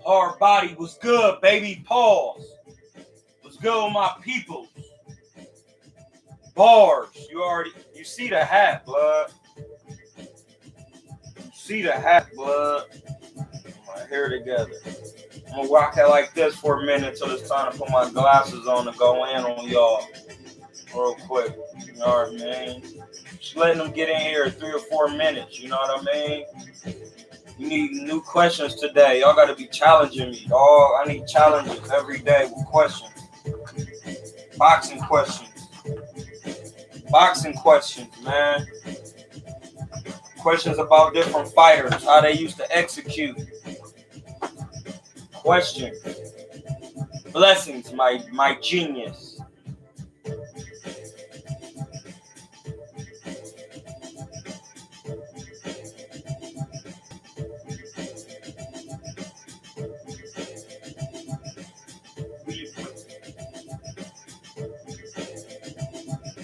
Hard body was good, baby. Pause. Was good with my peoples. Bars. You see the hat, blood. You see the hat, blood. My hair together. I'm gonna rock it like this for a minute till it's time to put my glasses on and go in on y'all real quick. You know what I mean? Just letting them get in here 3 or 4 minutes. You know what I mean? We need new questions today. Y'all gotta be challenging me, dog. I need challenges every day with questions. Boxing questions. Boxing questions, man. Questions about different fighters, how they used to execute. Questions. Blessings, my genius.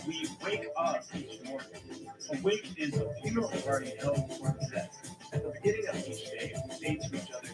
We wake up each morning. Awake is a funeral party held for the dead. At the beginning of each day, we say to each other,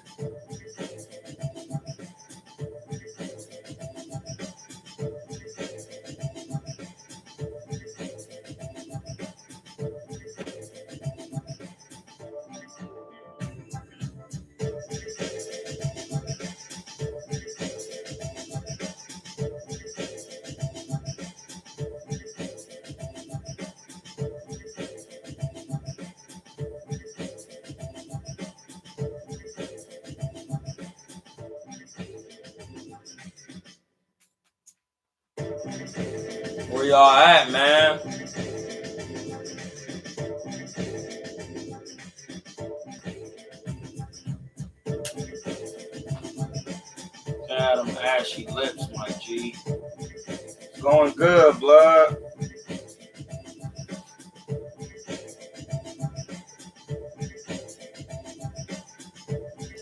Where y'all at, man? Got them ashy lips, my G. It's going good, blood.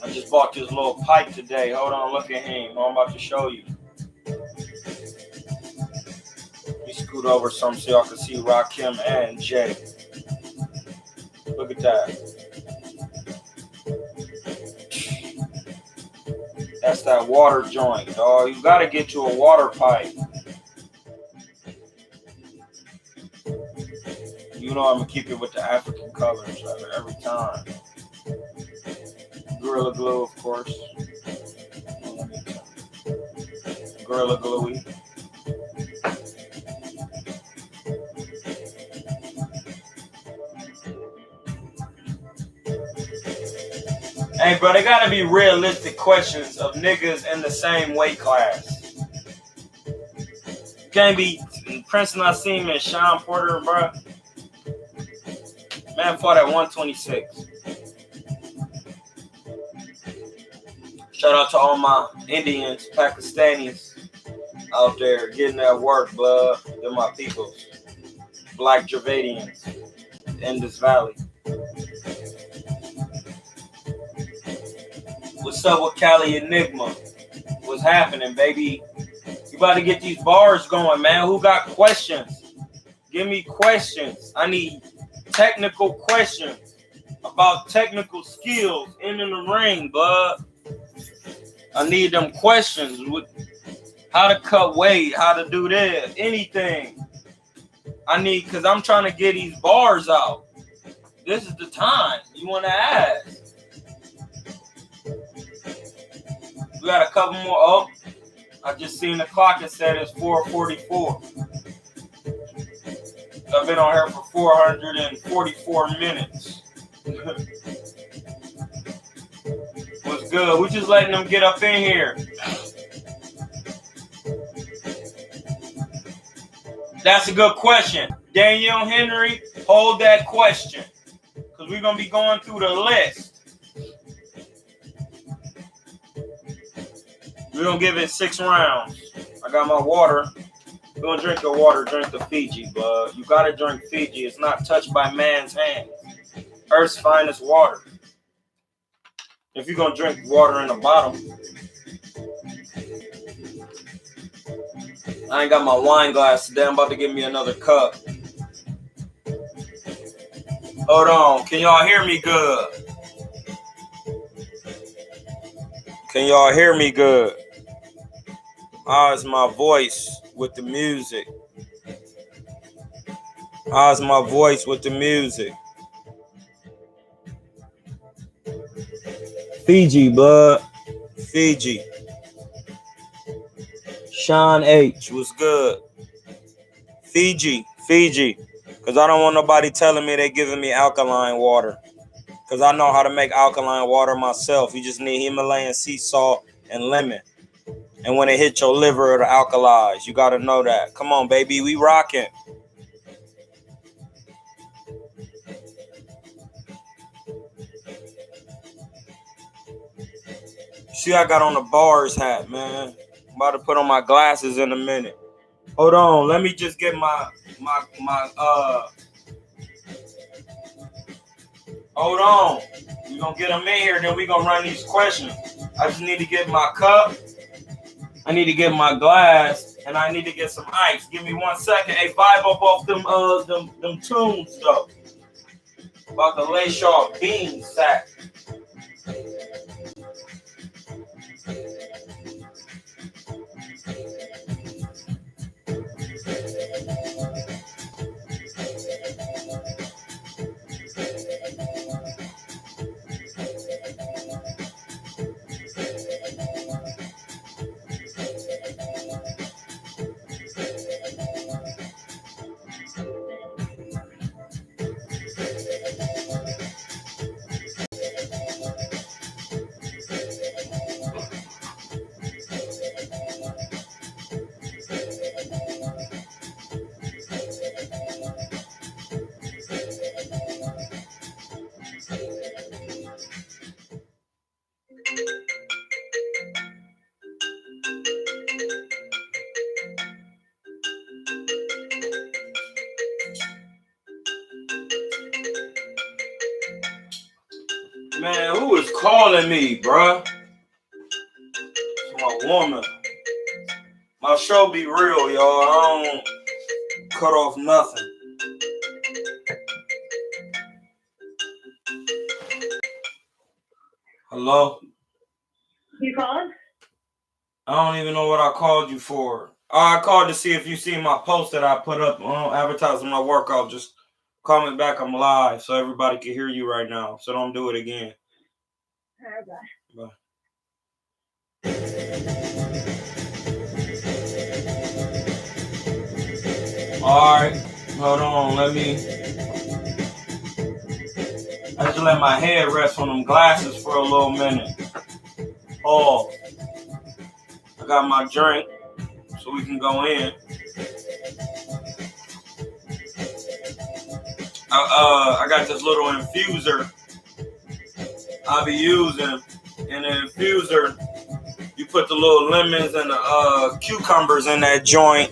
I just bought this little pipe today. Hold on, look at him. I'm about to show you. Let me scoot over some so y'all can see Rakim and Jay. Look at that. That's that water joint, dog. You gotta get you a water pipe. You know I'm gonna keep it with the African colors every time. Gorilla Glue, of course. Gorilla Gluey. Hey, bro, they gotta be realistic questions of niggas in the same weight class. You can't be Prince Nassim and Sean Porter, bro. Man fought at 126. Shout out to all my Indians, Pakistanis out there getting that work, blood. They're my peoples. Black Javadians in this valley. What's up with Cali Enigma? What's happening, baby? You about to get these bars going, man. Who got questions? Give me questions. I need technical questions about technical skills in the ring, bud. I need them questions with how to cut weight, how to do this, anything. I need, because I'm trying to get these bars out. This is the time. You want to ask. We got a couple more. Oh, I just seen the clock. It said it's 4:44. I've been on here for 444 minutes. What's good? We just letting them get up in here. That's a good question. Danielle Henry, hold that question. Because we're going to be going through the list. We're going to give it 6 rounds. I got my water. We're going to drink your water. Drink the Fiji, bud. You got to drink Fiji. It's not touched by man's hands. Earth's finest water. If you're going to drink water in a bottle. I ain't got my wine glass today. I'm about to give me another cup. Hold on. Can y'all hear me good? Can y'all hear me good? How's my voice with the music? How's my voice with the music? Fiji, bud. Fiji. Sean H. was good. Fiji. Because I don't want nobody telling me they're giving me alkaline water. Because I know how to make alkaline water myself. You just need Himalayan sea salt and lemon. And when it hits your liver, it'll alkalize. You got to know that. Come on, baby. We rocking. See, I got on the bars hat, man. I'm about to put on my glasses in a minute. Hold on. Let me just get my hold on. We're going to get them in here, then we're going to run these questions. I just need to get my cup. I need to get my glass, and I need to get some ice. Give me 1 second. Hey, vibe up off them tunes, though. About to lace y'all bean sack. Man, who is calling me, bruh? It's my woman. My show be real, y'all. I don't cut off nothing. Hello? You called? I don't even know what I called you for. I called to see if you see my post that I put up advertising my workout. Just call me back. I'm live so everybody can hear you right now. So don't do it again. Okay. Bye. All right. Hold on. I just let my head rest on them glasses for a little minute. Oh. I got my drink so we can go in. I got this little infuser I'll be using. In the infuser, you put the little lemons and the cucumbers in that joint,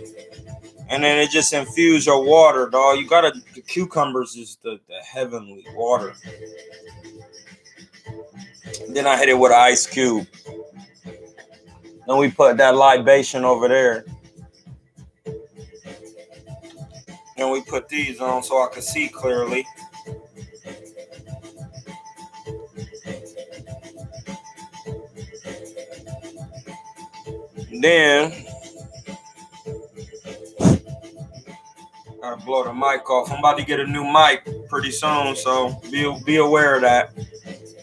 and then it just infuse your water, dog. The cucumbers is the heavenly water. Then I hit it with an ice cube. Then we put that libation over there. Then we put these on so I can see clearly. Then gotta blow the mic off. I'm about to get a new mic pretty soon, so be aware of that.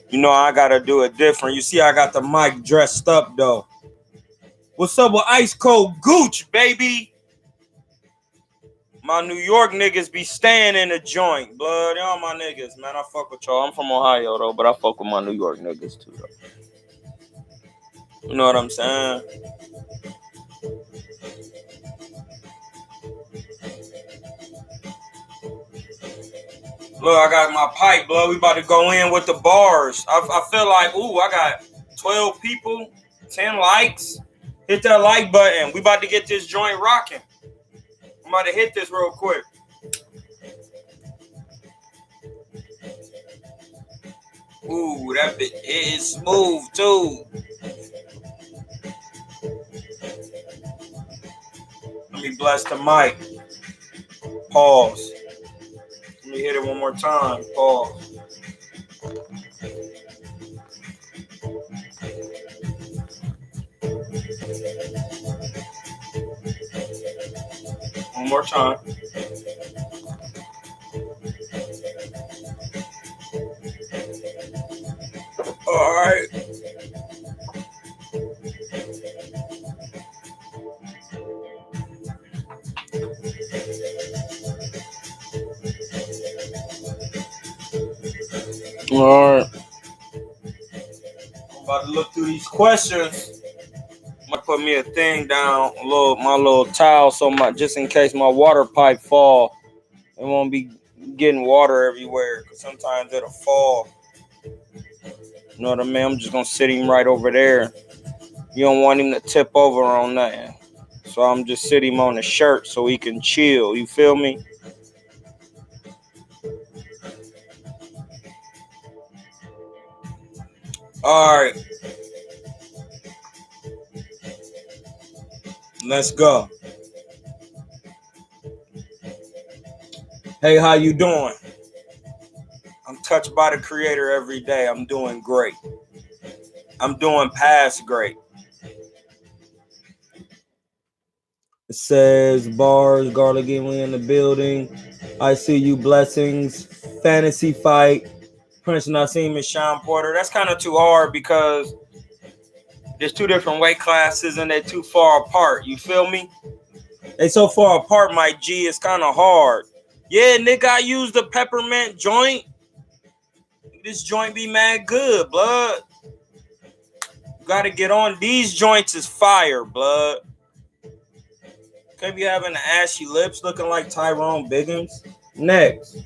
You know I gotta do it different. You see, I got the mic dressed up though. What's up with Ice Cold Gooch, baby? My New York niggas be staying in the joint, blood. Y'all my niggas, man. I fuck with y'all. I'm from Ohio though, but I fuck with my New York niggas too though. You know what I'm saying? Look, I got my pipe, blood. We about to go in with the bars. I feel like, I got 12 people, 10 likes. Hit that like button. We about to get this joint rocking. I'm about to hit this real quick. Ooh, that bit is smooth too. Let me bless the mic. Pause. Let me hit it one more time. Pause. more time. All right. All right. I'm about to look through these questions. I'm gonna put me a thing down, my little towel, so just in case my water pipe fall, it won't be getting water everywhere. Cause sometimes it'll fall. You know what I mean? I'm just gonna sit him right over there. You don't want him to tip over on nothing. So I'm just sitting him on the shirt so he can chill. You feel me? All right. Let's go. Hey, how you doing? I'm touched by the Creator every day. I'm doing great. I'm doing past great. It says bars, Garlic Gimli in the building. I see you, blessings. Fantasy fight. Prince Nassim and Sean Porter. That's kind of too hard because there's two different weight classes and they're too far apart. You feel me? They so far apart, my G, it's kind of hard. Yeah, nigga, I used the peppermint joint. This joint be mad good, blood. You gotta get on. These joints is fire, blood. Can't be having the ashy lips looking like Tyrone Biggins. Next.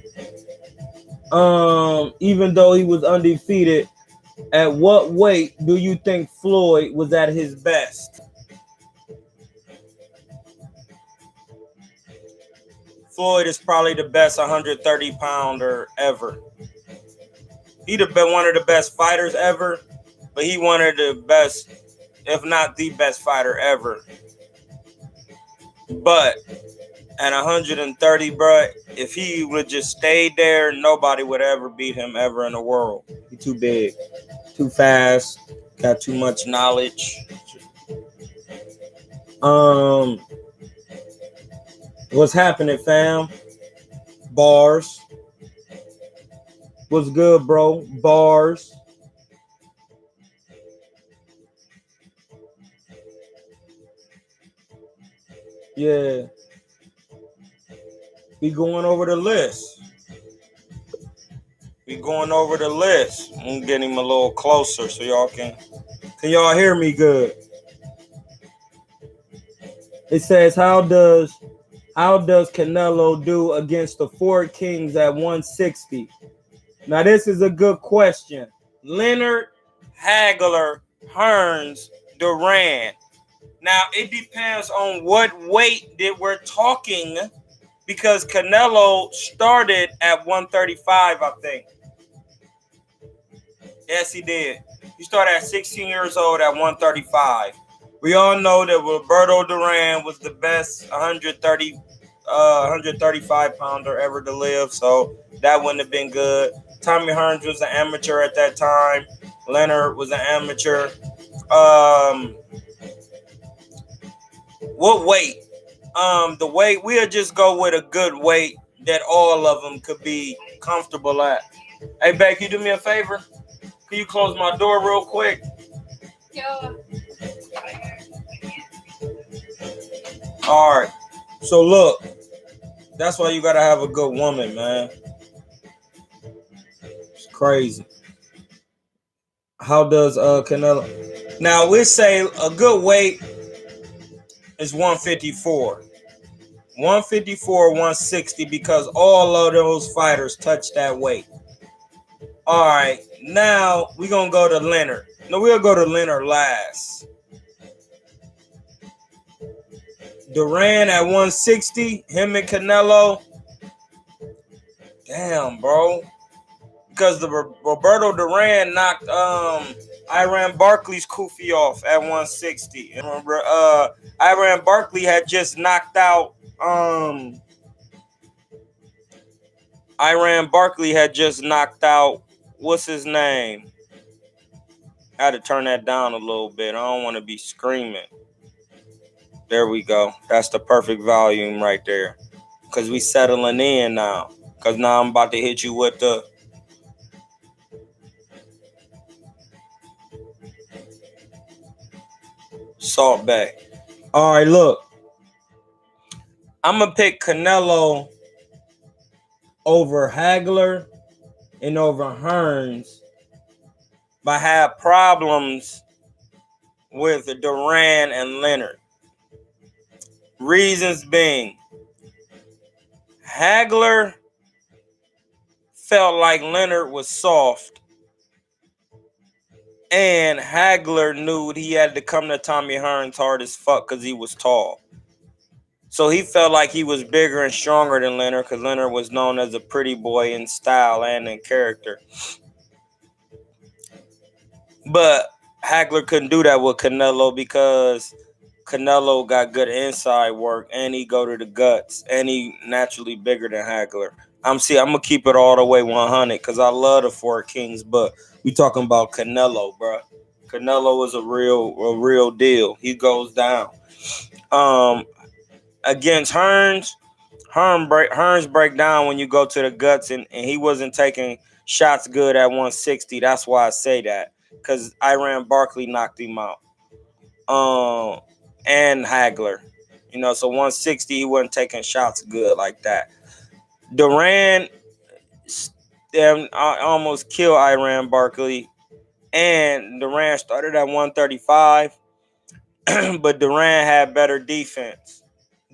Even though he was undefeated, at what weight do you think Floyd was at his best? Floyd is probably the best 130-pounder ever. He'd have been one of the best fighters ever, but he one of the best, if not the best fighter ever. But at 130, bro, if he would just stay there, nobody would ever beat him ever in the world. He's too big, too fast, got too much knowledge. What's happening, fam? Bars. What's good, bro? Bars. Yeah. We going over the list. I'm getting him a little closer so y'all can y'all hear me good? It says, how does Canelo do against the Four Kings at 160? Now this is a good question. Leonard, Hagler, Hearns, Duran. Now it depends on what weight that we're talking, because Canelo started at 135, I think. Yes, he did. He started at 16 years old at 135. We all know that Roberto Duran was the best 135 pounder ever to live, so that wouldn't have been good. Tommy Hearns was an amateur at that time. Leonard was an amateur. What weight? The weight, we'll just go with a good weight that all of them could be comfortable at. Hey, Beck, you do me a favor? Can you close my door real quick? Yeah. All right. So look, that's why you gotta have a good woman, man. It's crazy. How does Canelo? Now we say a good weight is 154. 154, 160, because all of those fighters touch that weight. All right, now we're gonna go to Leonard. No, we'll go to Leonard last. Duran at 160, him and Canelo. Damn, bro. Because the Roberto Duran knocked Iran Barkley's Kufi off at 160. And remember, Iran Barkley had just knocked out what's his name? I had to turn that down a little bit. I don't want to be screaming. There we go. That's the perfect volume right there. Because we settling in now. Because now I'm about to hit you with the Salt Bay. All right, look. I'm going to pick Canelo over Hagler and over Hearns. But I had problems with Duran and Leonard. Reasons being, Hagler felt like Leonard was soft, and Hagler knew he had to come to Tommy Hearns hard as fuck because he was tall. So he felt like he was bigger and stronger than Leonard because Leonard was known as a pretty boy in style and in character. But Hagler couldn't do that with Canelo because Canelo got good inside work and he go to the guts and he naturally bigger than Hagler. I'm gonna keep it all the way 100 because I love the Four Kings, but we talking about Canelo, bro. Canelo is a real deal. He goes down. Against Hearns, Hearns break down when you go to the guts, and he wasn't taking shots good at 160. That's why I say that, because Iran Barkley knocked him out. And Hagler. So 160, he wasn't taking shots good like that. Duran almost killed Iran Barkley, and Duran started at 135, but Duran had better defense.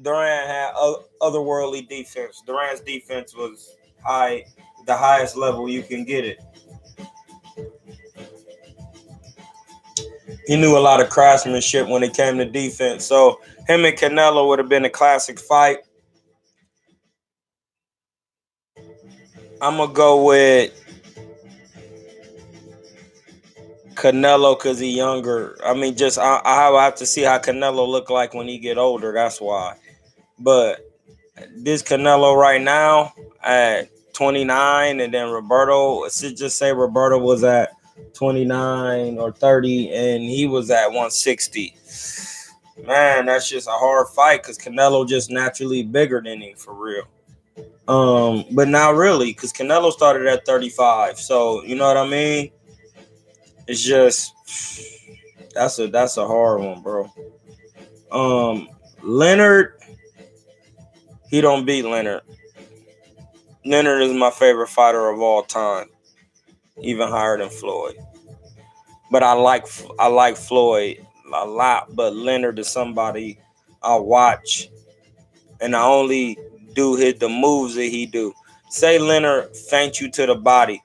Duran had otherworldly defense. Duran's defense was high, the highest level you can get it. He knew a lot of craftsmanship when it came to defense. So him and Canelo would have been a classic fight. I'm going to go with Canelo because he's younger. I mean, I have to see how Canelo look like when he get older. That's why. But this Canelo right now at 29, and then Roberto, just say Roberto was at 29 or 30, and he was at 160. Man, that's just a hard fight because Canelo just naturally bigger than him for real. But not really, because Canelo started at 35. So you know what I mean? It's just that's a hard one, bro. Leonard, he don't beat Leonard. Leonard is my favorite fighter of all time, even higher than Floyd. But I like Floyd a lot, but Leonard is somebody I watch, and I only do the moves that he do. Say Leonard feint you to the body.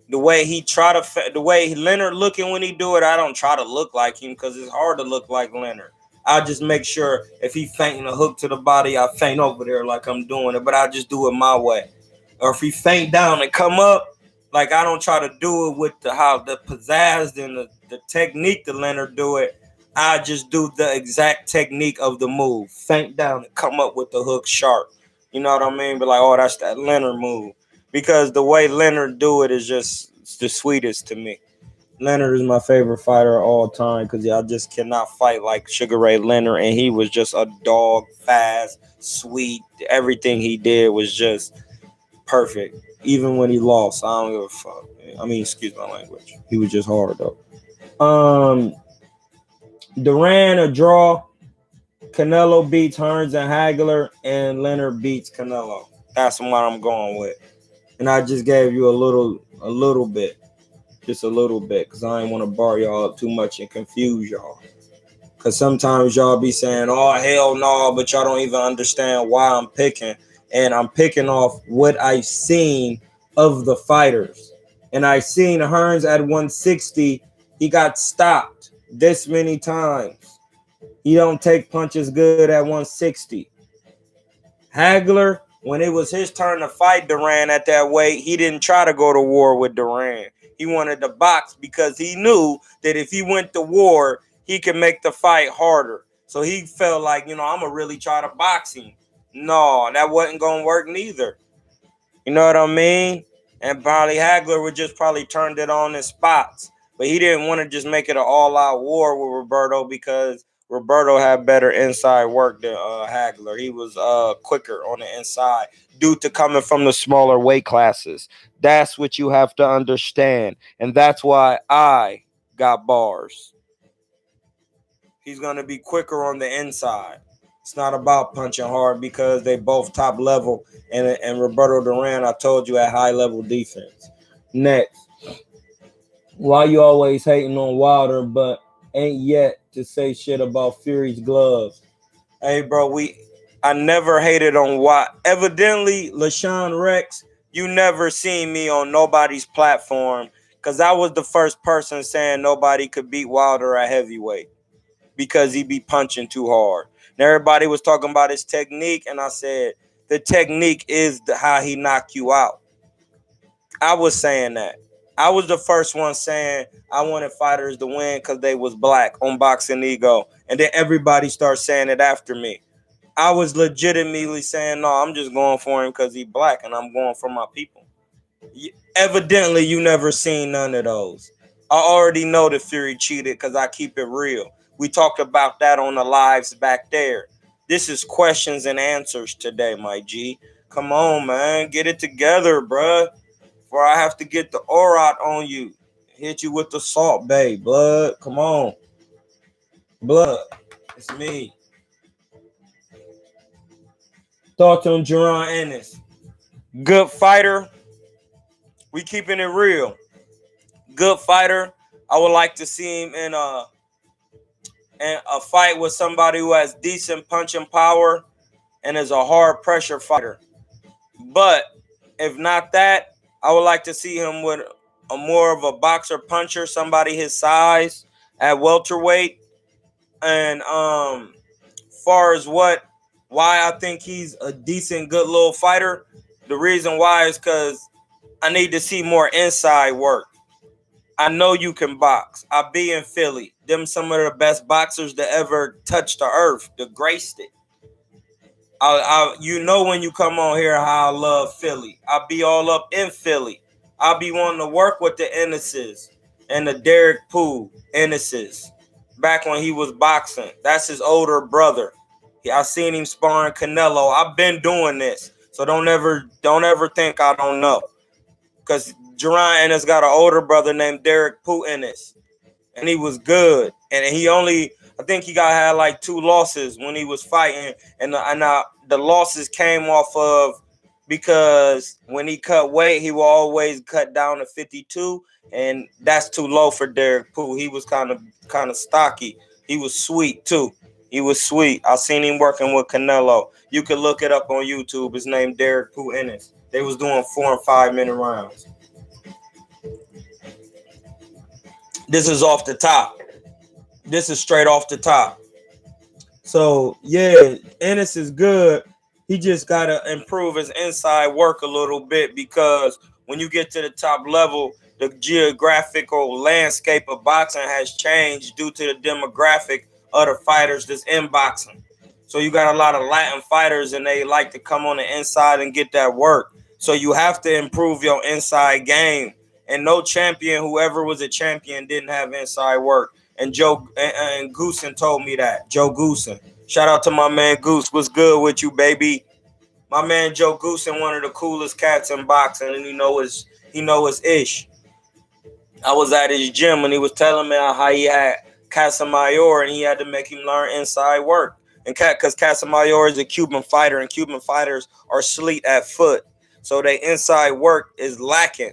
The way the way Leonard looking when he do it, I don't try to look like him because it's hard to look like Leonard. I just make sure if he feinting a hook to the body, I feint over there like I'm doing it, but I just do it my way. Or if he feint down and come up, like I don't try to do it with the pizzazz and the technique that Leonard do it. I just do the exact technique of the move. Feint down and come up with the hook sharp. You know what I mean? But like, oh, that's that Leonard move. Because the way Leonard do it is just the sweetest to me. Leonard is my favorite fighter of all time because I just cannot fight like Sugar Ray Leonard, and he was just a dog, fast, sweet. Everything he did was just perfect. Even when he lost, I don't give a fuck. I mean, excuse my language. He was just hard though. Duran a draw. Canelo beats Hearns and Hagler, and Leonard beats Canelo. That's what I'm going with. And I just gave you a little bit. Just a little bit, because I ain't want to bar y'all up too much and confuse y'all. Because sometimes y'all be saying, oh, hell no, but y'all don't even understand why I'm picking. And I'm picking off what I've seen of the fighters. And I seen Hearns at 160. He got stopped this many times. He don't take punches good at 160. Hagler, when it was his turn to fight Duran at that weight, he didn't try to go to war with Duran. He wanted to box because he knew that if he went to war, he could make the fight harder. So he felt like, I'm going to really try to box him. No, that wasn't going to work neither. You know what I mean? And probably Hagler would just probably turned it on in spots. But he didn't want to just make it an all-out war with Roberto because Roberto had better inside work than Hagler. He was quicker on the inside due to coming from the smaller weight classes. That's what you have to understand. And that's why I got bars. He's going to be quicker on the inside. It's not about punching hard because they both top level. And Roberto Duran, I told you, at high level defense. Next. Why you always hating on Wilder, but ain't yet to say shit about Fury's gloves? Hey, bro, I never hated on Wilder. Evidently, LaShawn Rex, you never seen me on nobody's platform because I was the first person saying nobody could beat Wilder at heavyweight because he be punching too hard. And everybody was talking about his technique, and I said the technique is how he knock you out. I was saying that. I was the first one saying I wanted fighters to win because they was black on Boxing Ego. And then everybody started saying it after me. I was legitimately saying, no, I'm just going for him because he's black and I'm going for my people. Evidently, you never seen none of those. I already know that Fury cheated because I keep it real. We talked about that on the lives back there. This is questions and answers today, my G. Come on, man. Get it together, bruh. Or I have to get the Orat on you. Hit you with the Salt Bay. Blood, come on. Blood, it's me. Thoughts on Jaron Ennis? Good fighter. We keeping it real. Good fighter. I would like to see him in a fight with somebody who has decent punching power and is a hard pressure fighter. But if not that, I would like to see him with a more of a boxer puncher, somebody his size at welterweight. And far as why I think he's a decent, good little fighter, the reason why is because I need to see more inside work. I know you can box. I be in Philly. Them some of the best boxers that ever touched the earth, that graced it. You know when you come on here how I love Philly. I be all up in Philly. I be wanting to work with the Ennises and the Derek Poole Ennises back when he was boxing. That's his older brother. I seen him sparring Canelo. I've been doing this, so don't ever think I don't know. Because Jaron Ennis got an older brother named Derek Poole Ennis, and he was good. And I think he had like 2 losses when he was fighting, and the losses came off of because when he cut weight, he will always cut down to 52, and that's too low for Derek Poole. He was kind of stocky. He was sweet too. He was sweet. I seen him working with Canelo. You can look it up on YouTube. His name Derek Poole Ennis. They was doing 4 and 5 minute rounds. This is off the top. This is straight off the top. So, yeah, Ennis is good. He just got to improve his inside work a little bit because when you get to the top level, the geographical landscape of boxing has changed due to the demographic of the fighters that's in boxing. So you got a lot of Latin fighters, and they like to come on the inside and get that work. So you have to improve your inside game. And no champion, whoever was a champion, didn't have inside work. And Goosen told me that. Joe Goosen. Shout out to my man Goose. What's good with you, baby? My man Joe Goosen, one of the coolest cats in boxing, and he know his ish. I was at his gym and he was telling me how he had Casamayor and he had to make him learn inside work. And because Casamayor is a Cuban fighter, and Cuban fighters are sleek at foot, so their inside work is lacking.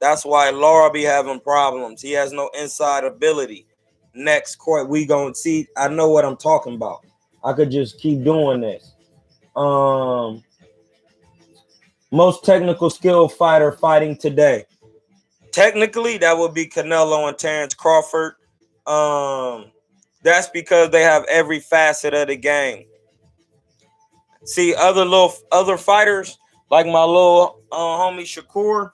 That's why Laura be having problems. He has no inside ability. Next court, we gonna see. I know what I'm talking about. I could just keep doing this. Most technical skill fighter fighting today. Technically, that would be Canelo and Terrence Crawford. That's because they have every facet of the game. See, other fighters like my little homie Shakur,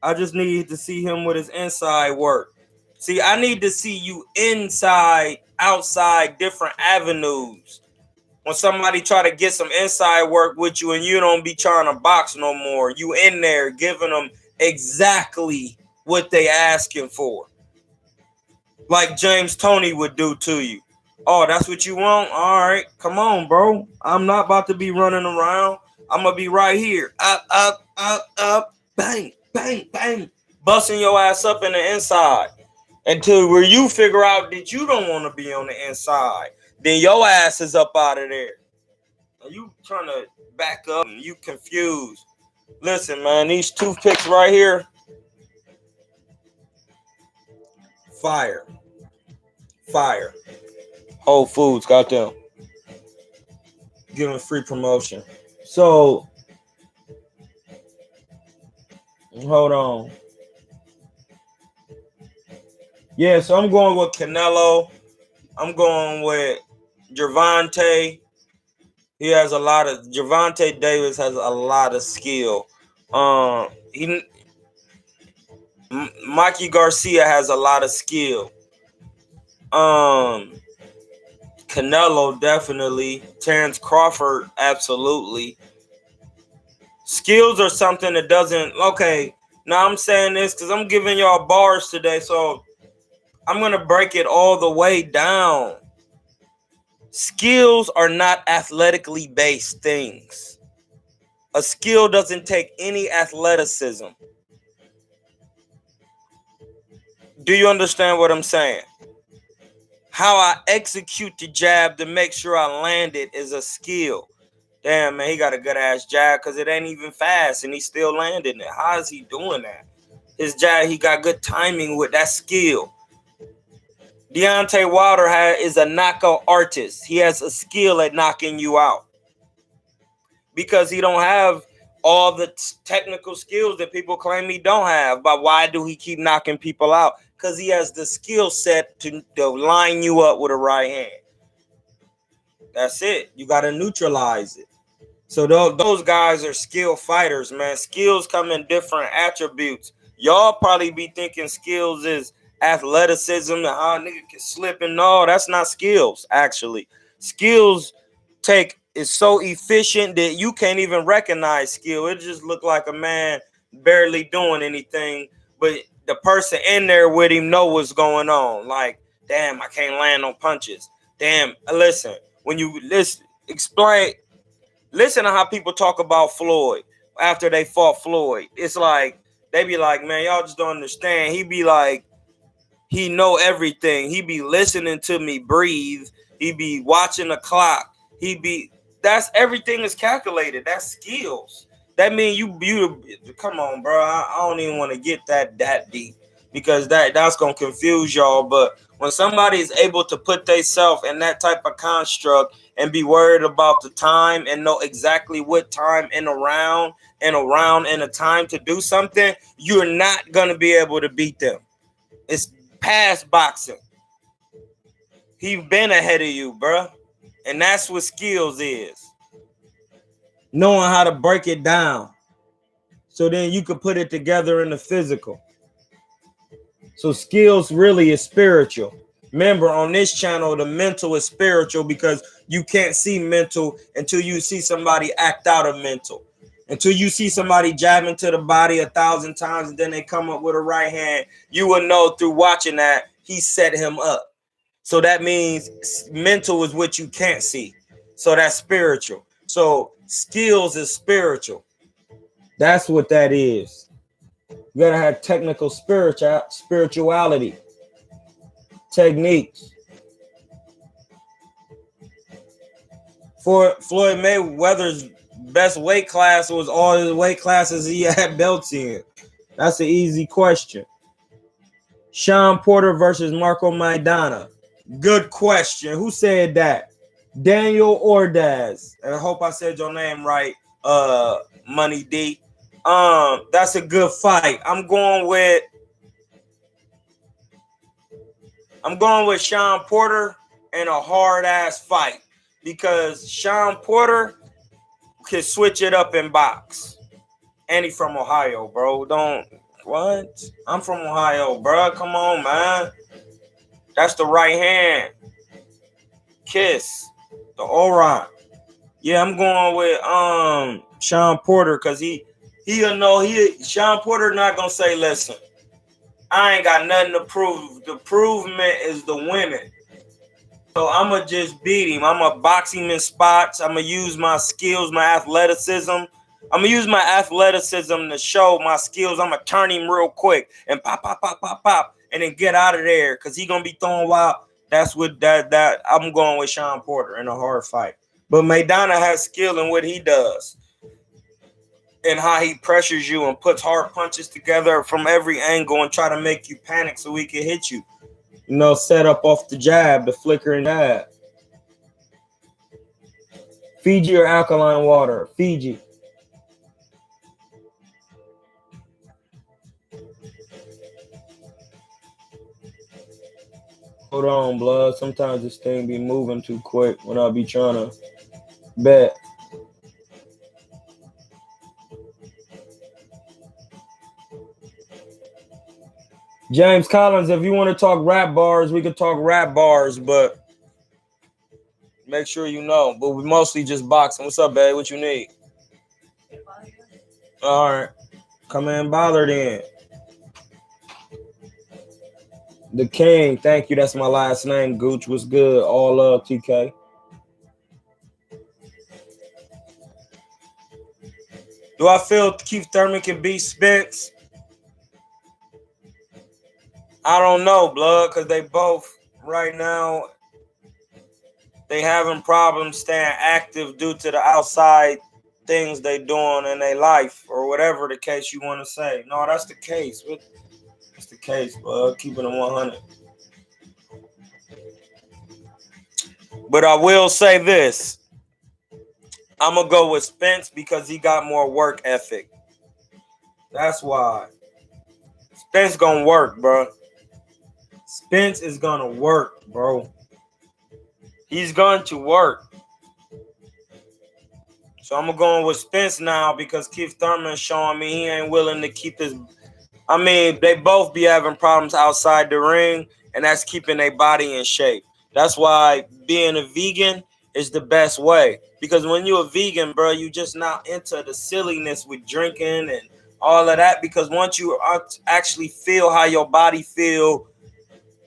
I just need to see him with his inside work. See, I need to see you inside, outside, different avenues. When somebody try to get some inside work with you and you don't be trying to box no more, you in there giving them exactly what they asking for. Like James Toney would do to you. Oh, that's what you want? All right, come on, bro. I'm not about to be running around. I'm gonna be right here. Up, bang, bang, bang, busting your ass up in the inside until where you figure out that you don't want to be on the inside. Then your ass is up out of there. And you trying to back up and you confused. Listen, man, these toothpicks right here, fire, fire. Whole Foods got them. Giving free promotion. So hold on. Yeah, so I'm going with Canelo. I'm going with Gervonta. He has a lot of Gervonta Davis has a lot of skill. He Mikey Garcia has a lot of skill. Canelo definitely. Terrence Crawford absolutely. Skills are something that doesn't. Okay, now I'm saying this because I'm giving y'all bars today, so I'm gonna break it all the way down. Skills are not athletically based things. A skill doesn't take any athleticism. Do you understand what I'm saying? How I execute the jab to make sure I land it is a skill. Damn, man, he got a good ass jab because it ain't even fast and he's still landing it. How is he doing that? His jab, he got good timing with that skill. Deontay Wilder is a knockout artist. He has a skill at knocking you out because he don't have all the technical skills that people claim he don't have. But why do he keep knocking people out? Because he has the skill set to line you up with a right hand. That's it. You got to neutralize it. So those guys are skill fighters, man. Skills come in different attributes. Y'all probably be thinking skills is athleticism and how a nigga can slip and all. That's not skills, actually. Skills is so efficient that you can't even recognize skill. It just look like a man barely doing anything, but the person in there with him know what's going on. Like, damn, I can't land on punches. Damn, listen, when you listen to how people talk about Floyd after they fought Floyd. It's like, they be like, man, y'all just don't understand. He be like, he know everything. He be listening to me breathe. He be watching the clock. That's everything is calculated. That's skills. That mean you come on, bro. I don't even want to get that deep because that's gonna confuse y'all. But when somebody is able to put themselves in that type of construct and be worried about the time and know exactly what time and around and a time to do something, you're not gonna be able to beat them. It's past boxing. He been ahead of you, bro. And that's what skills is. Knowing how to break it down. So then you can put it together in the physical. So skills really is spiritual. Remember, on this channel, the mental is spiritual because you can't see mental until you see somebody act out of mental. Until you see somebody jabbing to the body 1,000 times and then they come up with a right hand, you will know through watching that he set him up. So that means mental is what you can't see. So that's spiritual. So skills is spiritual. That's what that is. You gotta have technical spirituality, techniques. For Floyd Mayweather's best weight class was all his weight classes he had belts in. That's an easy question. Sean Porter versus Marco Maidana. Good question. Who said that? Daniel Ordaz. And I hope I said your name right, Money D. That's a good fight. I'm going with Sean Porter in a hard ass fight because Sean Porter can switch it up in box. And he from Ohio, bro. What? I'm from Ohio, bro. Come on, man. That's the right hand. Kiss. The Oron. Yeah, I'm going with Sean Porter because he'll know Sean Porter not gonna say, listen, I ain't got nothing to prove. The provement is the winning. So I'm going to just beat him. I'm going to box him in spots. I'm going to use my skills, my athleticism. I'm going to use my athleticism to show my skills. I'm going to turn him real quick and pop, pop, pop, pop, pop, and then get out of there because he's going to be throwing wild. That's what that I'm going with Sean Porter in a hard fight. But Maidana has skill in what he does and how he pressures you and puts hard punches together from every angle and try to make you panic so he can hit you. You know, set up off the jab, the flicker and jab. Fiji or alkaline water? Fiji. Hold on, blood. Sometimes this thing be moving too quick when I be trying to bet. James Collins, if you want to talk rap bars, we can talk rap bars, but make sure you know. But we mostly just boxing. What's up, babe? What you need? All right. Come in, bother then. The King, thank you. That's my last name. Gooch was good. All love, TK. Do I feel Keith Thurman can beat Spence? I don't know, blood, because they both right now they having problems staying active due to the outside things they doing in their life or whatever the case you want to say. No, that's the case. That's the case, blood. Keeping it 100. But I will say this. I'm going to go with Spence because he got more work ethic. That's why. Spence going to work, bro. Spence is going to work, bro. He's going to work. So I'm going with Spence now because Keith Thurman showing me he ain't willing to keep his... I mean, they both be having problems outside the ring, and that's keeping their body in shape. That's why being a vegan is the best way. Because when you're a vegan, bro, you just not into the silliness with drinking and all of that. Because once you actually feel how your body feel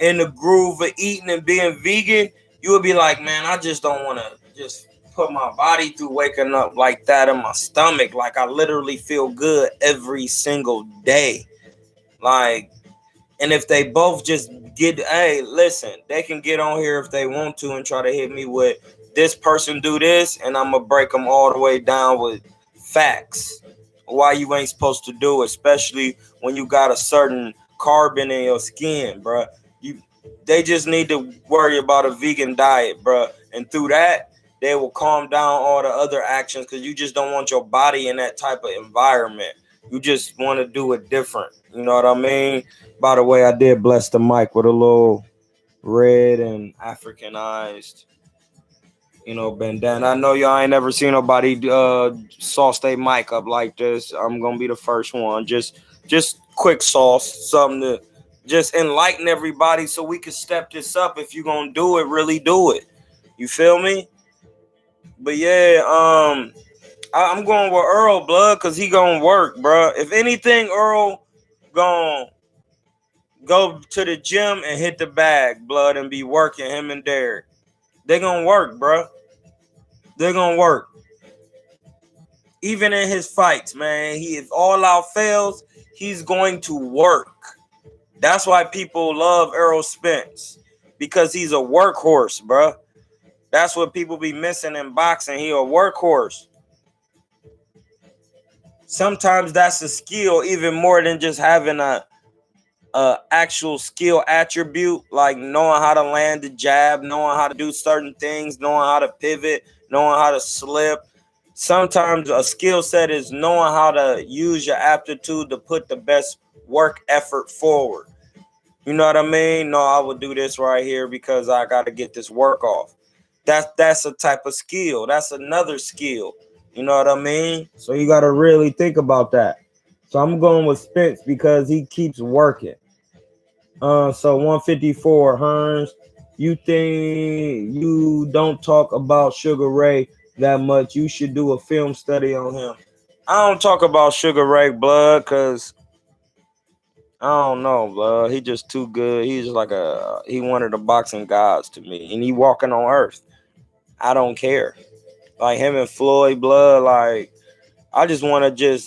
in the groove of eating and being vegan, you would be like, man, I just don't want to just put my body through waking up like that in my stomach. Like, I literally feel good every single day. Like, and if they both just get, hey, listen, they can get on here if they want to and try to hit me with this person do this, and I'm going to break them all the way down with facts. Why you ain't supposed to do it, especially when you got a certain carbon in your skin, bro. They just need to worry about a vegan diet, bro. And through that, they will calm down all the other actions because you just don't want your body in that type of environment. You just want to do it different. You know what I mean? By the way, I did bless the mic with a little red and Africanized, bandana. I know y'all ain't never seen nobody sauce their mic up like this. I'm going to be the first one. Just quick sauce, something to just enlighten everybody so we can step this up. If you're going to do it, really do it. You feel me? But yeah, I'm going with Earl, blood, because he going to work, bro. If anything, Earl going to go to the gym and hit the bag, blood, and be working him and Derek. They going to work, bro. They're going to work. Even in his fights, man, if all out fails, he's going to work. That's why people love Errol Spence, because he's a workhorse, bro. That's what people be missing in boxing. He a workhorse. Sometimes that's a skill, even more than just having a actual skill attribute, like knowing how to land the jab, knowing how to do certain things, knowing how to pivot, knowing how to slip. Sometimes a skill set is knowing how to use your aptitude to put the best work effort forward. You know what I mean? No, I would do this right here because I got to get this work off. That's a type of skill. That's another skill. You know what I mean? So you got to really think about that. So I'm going with Spence because he keeps working. So 154, Hearns, you think you don't talk about Sugar Ray that much? You should do a film study on him. I don't talk about Sugar Ray, blood, because I don't know, bro. He just too good. He's like he one of the boxing gods to me, and he walking on earth. I don't care. Like him and Floyd Blood, like I just want to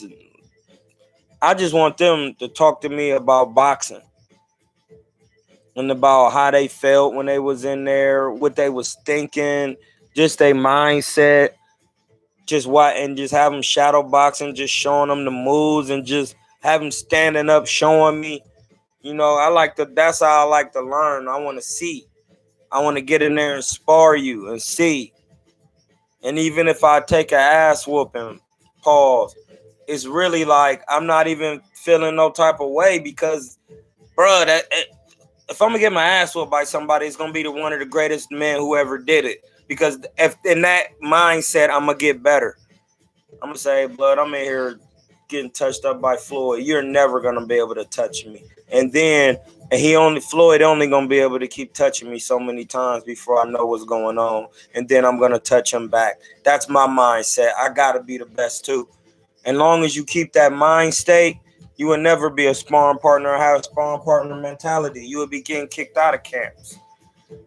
I just want them to talk to me about boxing and about how they felt when they was in there, what they was thinking, just their mindset, just what, and just have them shadow boxing, just showing them the moves, and just have them standing up, showing me. You know, that's how I like to learn. I want to see. I want to get in there and spar you and see. And even if I take an ass whooping, pause, it's really like I'm not even feeling no type of way because, bro, if I'm gonna get my ass whooped by somebody, it's gonna be one of the greatest men who ever did it. Because if in that mindset, I'm gonna get better. I'm gonna say, blood, I'm in here getting touched up by Floyd. You're never gonna be able to touch me. And then Floyd only gonna be able to keep touching me so many times before I know what's going on. And then I'm gonna touch him back. That's my mindset. I gotta be the best too. And long as you keep that mind state, you will never be a sparring partner or have a sparring partner mentality. You will be getting kicked out of camps.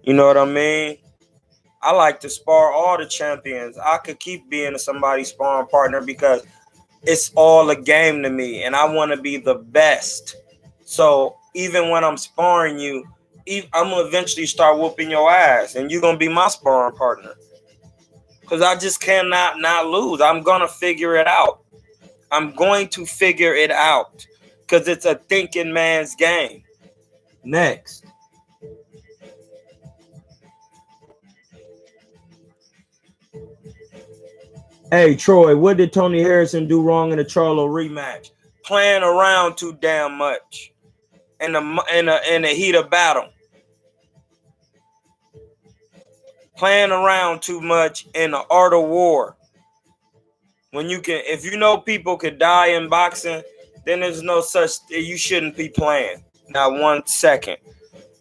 You know what I mean? I like to spar all the champions. I could keep being somebody's sparring partner because it's all a game to me, and I want to be the best. So even when I'm sparring you, I'm gonna eventually start whooping your ass, and you're gonna be my sparring partner. Cause I just cannot not lose. I'm gonna figure it out. I'm going to figure it out, cause it's a thinking man's game. Next. Hey Troy, what did Tony Harrison do wrong in the Charlo rematch? Playing around too damn much in the heat of battle. Playing around too much in the art of war. If you know people could die in boxing, then there's no such. You shouldn't be playing. Not 1 second,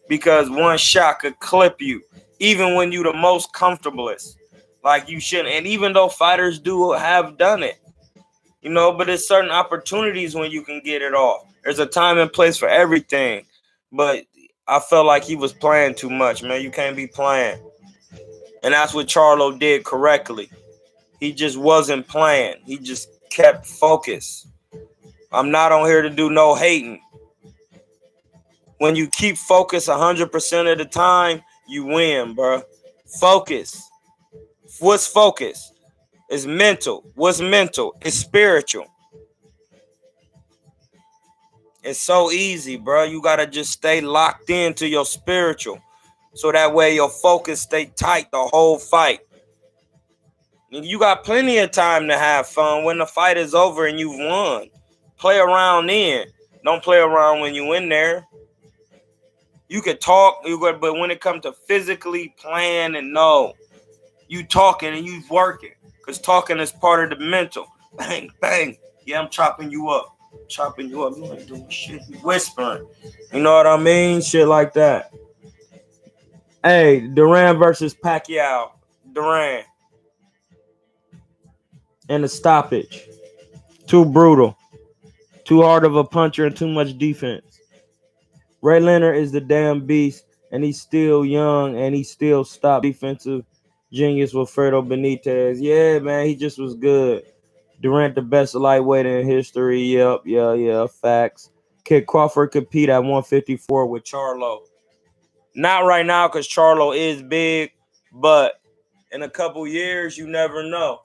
because one shot could clip you, even when you're the most comfortablest. Like you shouldn't. And even though fighters do have done it, but there's certain opportunities when you can get it off. There's a time and place for everything. But I felt like he was playing too much, man. You can't be playing. And that's what Charlo did correctly. He just wasn't playing. He just kept focus. I'm not on here to do no hating. When you keep focus 100% of the time, you win, bro. Focus. What's focus? It's mental. What's mental? It's spiritual. It's so easy, bro. You got to just stay locked into your spiritual. So that way your focus stay tight the whole fight. You got plenty of time to have fun when the fight is over and you've won. Play around then. Don't play around when you in there. You could talk, but when it comes to physically playing and you talking and you working. Because talking is part of the mental. Bang, bang. Yeah, I'm chopping you up. You ain't doing shit. You whispering. You know what I mean? Shit like that. Hey, Duran versus Pacquiao. Duran. And the stoppage. Too brutal. Too hard of a puncher and too much defense. Ray Leonard is the damn beast, and he's still young, and he still stopped defensive genius Wilfredo Benitez. Yeah, man, he just was good. Durant, the best lightweight in history. Yep, yeah, facts. Kid Crawford compete at 154 with Charlo. Not right now because Charlo is big, but in a couple years, you never know.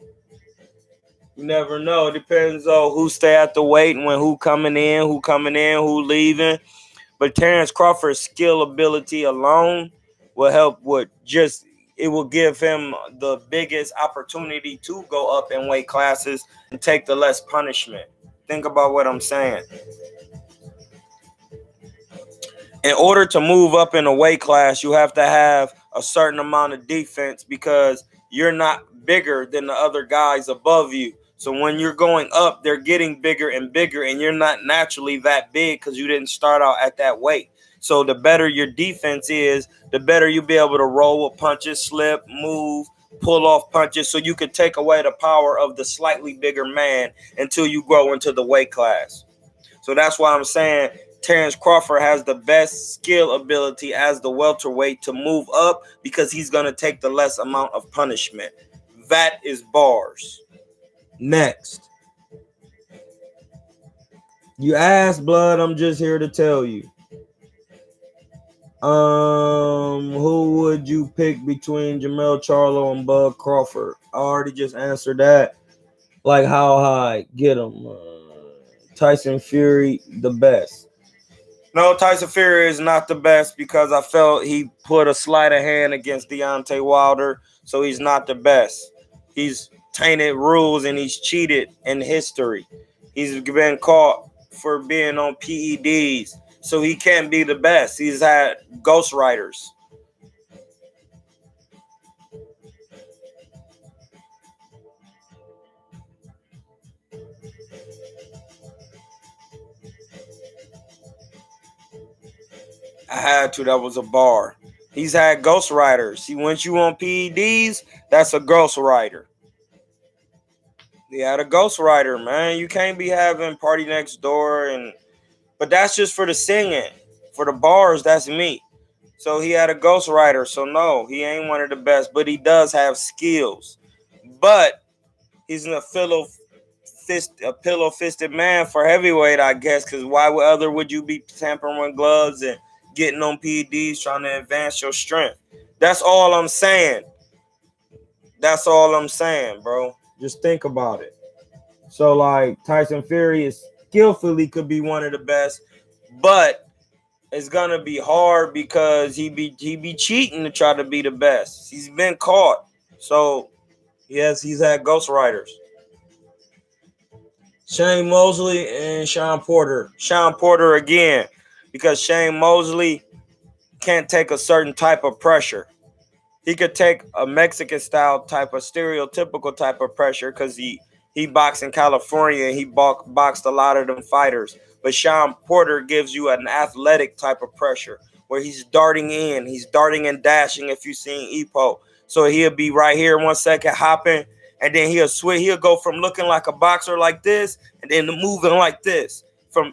You never know. It depends on who stay at the weight and who coming in, who leaving. But Terrence Crawford's skill ability alone will help it will give him the biggest opportunity to go up in weight classes and take the less punishment. Think about what I'm saying. In order to move up in a weight class, you have to have a certain amount of defense because you're not bigger than the other guys above you. So when you're going up, they're getting bigger and bigger, and you're not naturally that big because you didn't start out at that weight. So the better your defense is, the better you'll be able to roll with punches, slip, move, pull off punches, so you can take away the power of the slightly bigger man until you grow into the weight class. So that's why I'm saying Terrence Crawford has the best skill ability as the welterweight to move up because he's going to take the less amount of punishment. That is bars. Next. You asked, blood. I'm just here to tell you. Who would you pick between Jermell Charlo and Bud Crawford? I already just answered that. Like how high? Get him. Tyson Fury, the best. No, Tyson Fury is not the best because I felt he put a sleight of hand against Deontay Wilder, so he's not the best. He's tainted rules and he's cheated in history. He's been caught for being on PEDs, so he can't be the best. He's had ghostwriters. I had to. That was a bar. He's had ghostwriters. He went you on PEDs. That's a ghostwriter. He had a ghostwriter, man. You can't be having Party Next Door but that's just for the singing. For the bars, that's me. So he had a ghostwriter. So no, he ain't one of the best, but he does have skills. But he's a pillow-fisted man for heavyweight, I guess, because why would you be tampering with gloves and getting on PEDs trying to advance your strength? That's all I'm saying. That's all I'm saying, bro. Just think about it. So, like, Tyson Fury is skillfully could be one of the best, but it's gonna be hard because he be cheating to try to be the best. He's been caught. So, yes, he's had ghostwriters. Shane Mosley and Sean Porter. Sean Porter again, because Shane Mosley can't take a certain type of pressure. He could take a Mexican style type of stereotypical type of pressure because he boxed in California and he boxed a lot of them fighters. But Sean Porter gives you an athletic type of pressure where he's darting in, he's darting and dashing. If you've seen Epo, so he'll be right here 1 second hopping, and then he'll switch. He'll go from looking like a boxer like this, and then moving like this from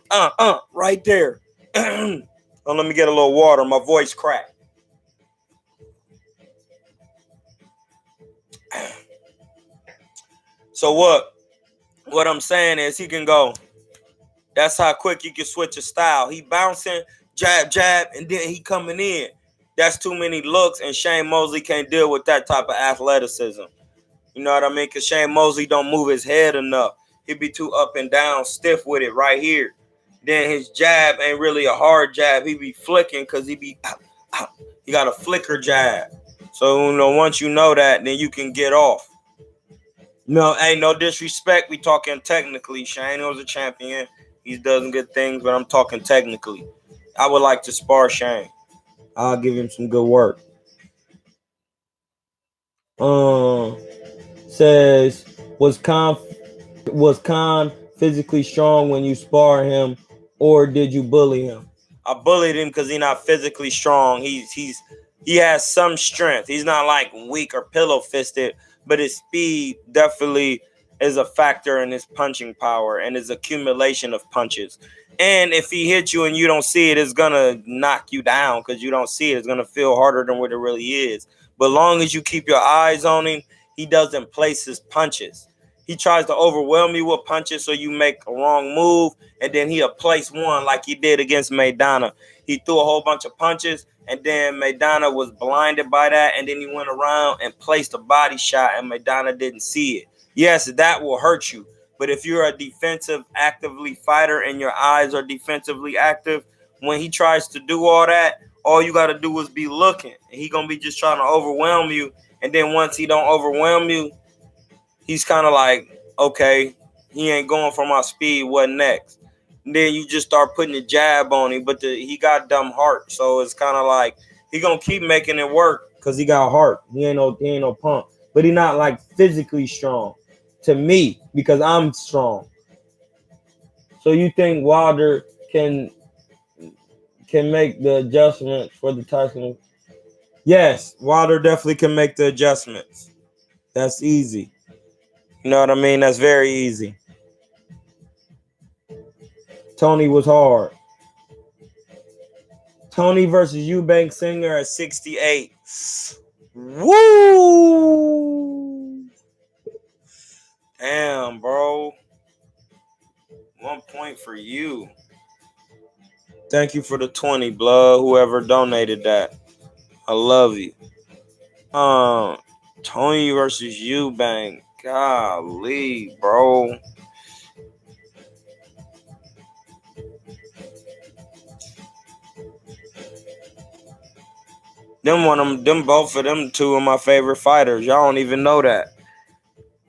right there. Oh, let me get a little water. My voice cracked. So what I'm saying is he can go. That's how quick you can switch a style. He bouncing, jab, and then he coming in. That's too many looks, and Shane Mosley can't deal with that type of athleticism. You know what I mean? Because Shane Mosley don't move his head enough. He'd be too up and down, stiff with it right here. Then his jab ain't really a hard jab. He be flicking because he got a flicker jab. So, once you know that, then you can get off. No, ain't no disrespect. We talking technically. Shane was a champion. He's done good things, but I'm talking technically. I would like to spar Shane. I'll give him some good work. Says, was Khan physically strong when you spar him, or did you bully him? I bullied him because he's not physically strong. He has some strength. He's not like weak or pillow fisted, but his speed definitely is a factor in his punching power and his accumulation of punches. And if he hits you and you don't see it, it's gonna knock you down because you don't see it. It's gonna feel harder than what it really is. But long as you keep your eyes on him, he doesn't place his punches. He tries to overwhelm you with punches so you make a wrong move, and then he'll place one like he did against Maidana. He threw a whole bunch of punches, and then Maidana was blinded by that, and then he went around and placed a body shot, and Maidana didn't see it. Yes, that will hurt you. But if you're a defensive, actively fighter and your eyes are defensively active, when he tries to do all that, all you got to do is be looking. And he going to be just trying to overwhelm you. And then once he don't overwhelm you, he's kind of like, okay, he ain't going for my speed. What next? And then you just start putting a jab on him. But he got dumb heart. So it's kind of like he going to keep making it work because he got heart. He ain't no punk. But he not like physically strong to me because I'm strong. So you think Wilder can make the adjustments for the Tyson? Yes, Wilder definitely can make the adjustments. That's easy. You know what I mean? That's very easy. Tony was hard. Tony versus Eubank Singer at 68. Woo! Damn, bro. 1 point for you. Thank you for the 20, blood. Whoever donated that. I love you. Tony versus Eubank. Golly, bro. Them both of them two of my favorite fighters. Y'all don't even know that.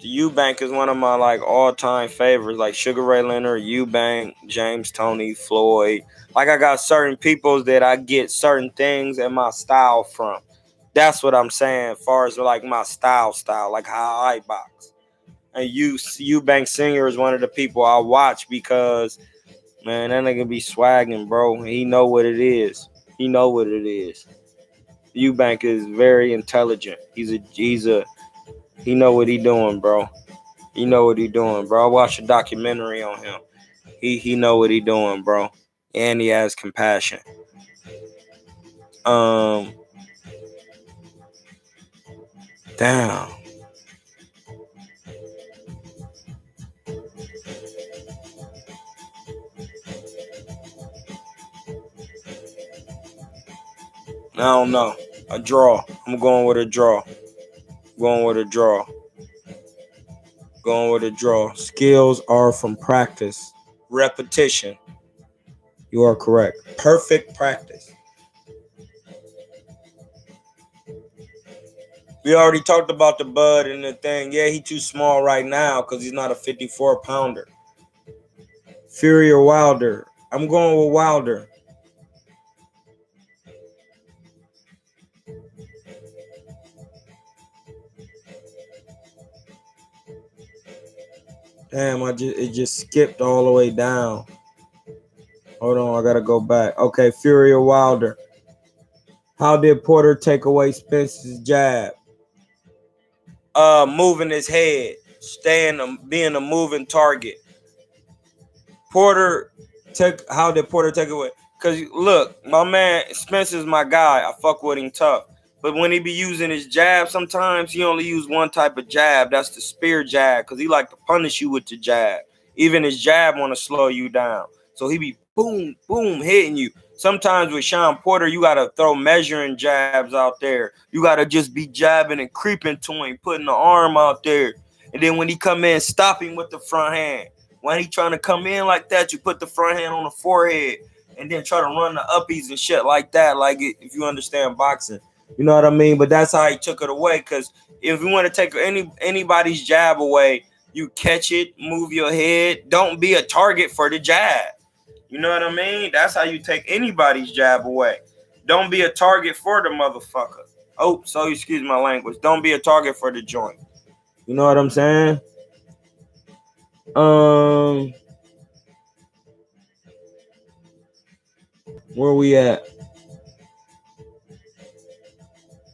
The Eubank is one of my like all-time favorites, like Sugar Ray Leonard, Eubank, James Toney, Floyd. Like I got certain people that I get certain things in my style from. That's what I'm saying, as far as like my style, like how I box. And Eubank Senior is one of the people I watch because, man, that nigga be swagging, bro. He know what it is. He know what it is. Eubank is very intelligent. He know what he doing, bro. He know what he doing, bro. I watched a documentary on him. He know what he doing, bro. And he has compassion. Damn. I don't know. A draw. I'm going with a draw. Going with a draw. Skills are from practice. Repetition. You are correct. Perfect practice. We already talked about the Bud and the thing. Yeah, he too small right now because he's not a 54-pounder. Fury or Wilder? I'm going with Wilder. Damn, it just skipped all the way down. Hold on, I gotta go back. Okay, Fury or Wilder? How did Porter take away Spence's jab? Moving his head, being a moving target. How did Porter take away? Because look, my man Spence is my guy. I fuck with him tough. But when he be using his jab, sometimes he only use one type of jab. That's the spear jab, because he like to punish you with the jab. Even his jab want to slow you down. So he be boom, boom, hitting you. Sometimes with Sean Porter, you got to throw measuring jabs out there. You got to just be jabbing and creeping to him, putting the arm out there. And then when he come in, stop him with the front hand. When he trying to come in like that, you put the front hand on the forehead and then try to run the uppies and shit like that. Like if you understand boxing, you know what I mean? But that's how he took it away. Because if you want to take anybody's jab away, you catch it, move your head. Don't be a target for the jab. You know what I mean? That's how you take anybody's jab away. Don't be a target for the motherfucker. Oh, so excuse my language. Don't be a target for the joint. You know what I'm saying? Where we at?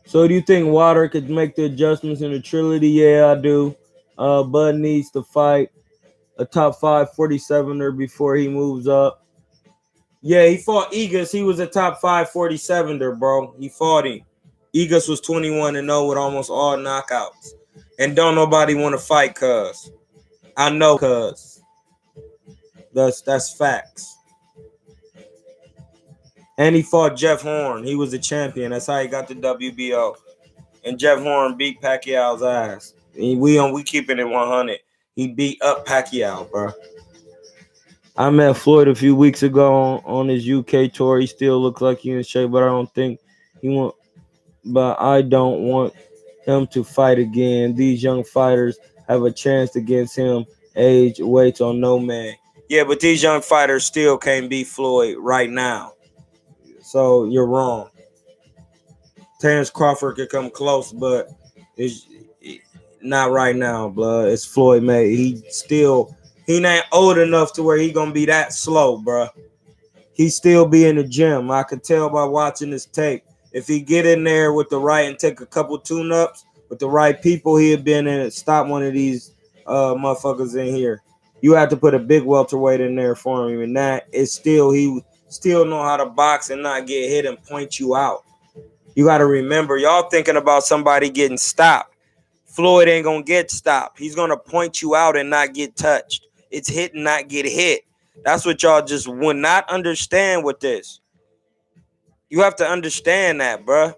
So do you think Wilder could make the adjustments in the trilogy? Yeah, I do. Bud needs to fight a top 5 47er before he moves up. Yeah, he fought Egas. He was a top 5 47er, bro. He fought him. Egas was 21-0 with almost all knockouts. And don't nobody want to fight cuz. I know cuz. That's facts. And he fought Jeff Horn. He was a champion. That's how he got the WBO. And Jeff Horn beat Pacquiao's ass. We keeping it 100. He beat up Pacquiao, bro. I met Floyd a few weeks ago on his UK tour. He still looks like he's in shape, but I don't think he want. But I don't want him to fight again. These young fighters have a chance against him. Age waits on no man. Yeah, but these young fighters still can't beat Floyd right now. So you're wrong. Terrence Crawford could come close, but it's not right now, blood. It's Floyd May. He ain't old enough to where he gonna be that slow, bro. He still be in the gym. I could tell by watching this tape. If he get in there with the right and take a couple tune-ups with the right people, he'd been in it. Stop one of these motherfuckers in here. You have to put a big welterweight in there for him, and that is still he still know how to box and not get hit and point you out. You got to remember, y'all thinking about somebody getting stopped. Floyd ain't going to get stopped. He's going to point you out and not get touched. It's hit and not get hit. That's what y'all just would not understand with this. You have to understand that, bruh.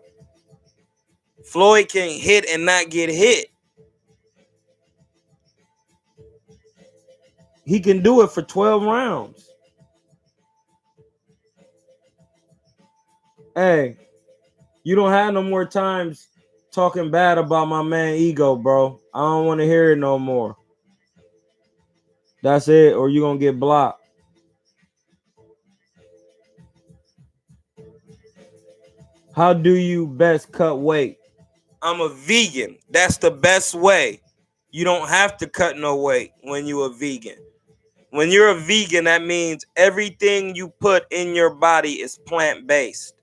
Floyd can hit and not get hit. He can do it for 12 rounds. Hey, you don't have no more times talking bad about my man Ego, bro. I don't want to hear it no more. That's it, or you're going to get blocked. How do you best cut weight? I'm a vegan. That's the best way. You don't have to cut no weight when you're a vegan. When you're a vegan, that means everything you put in your body is plant-based.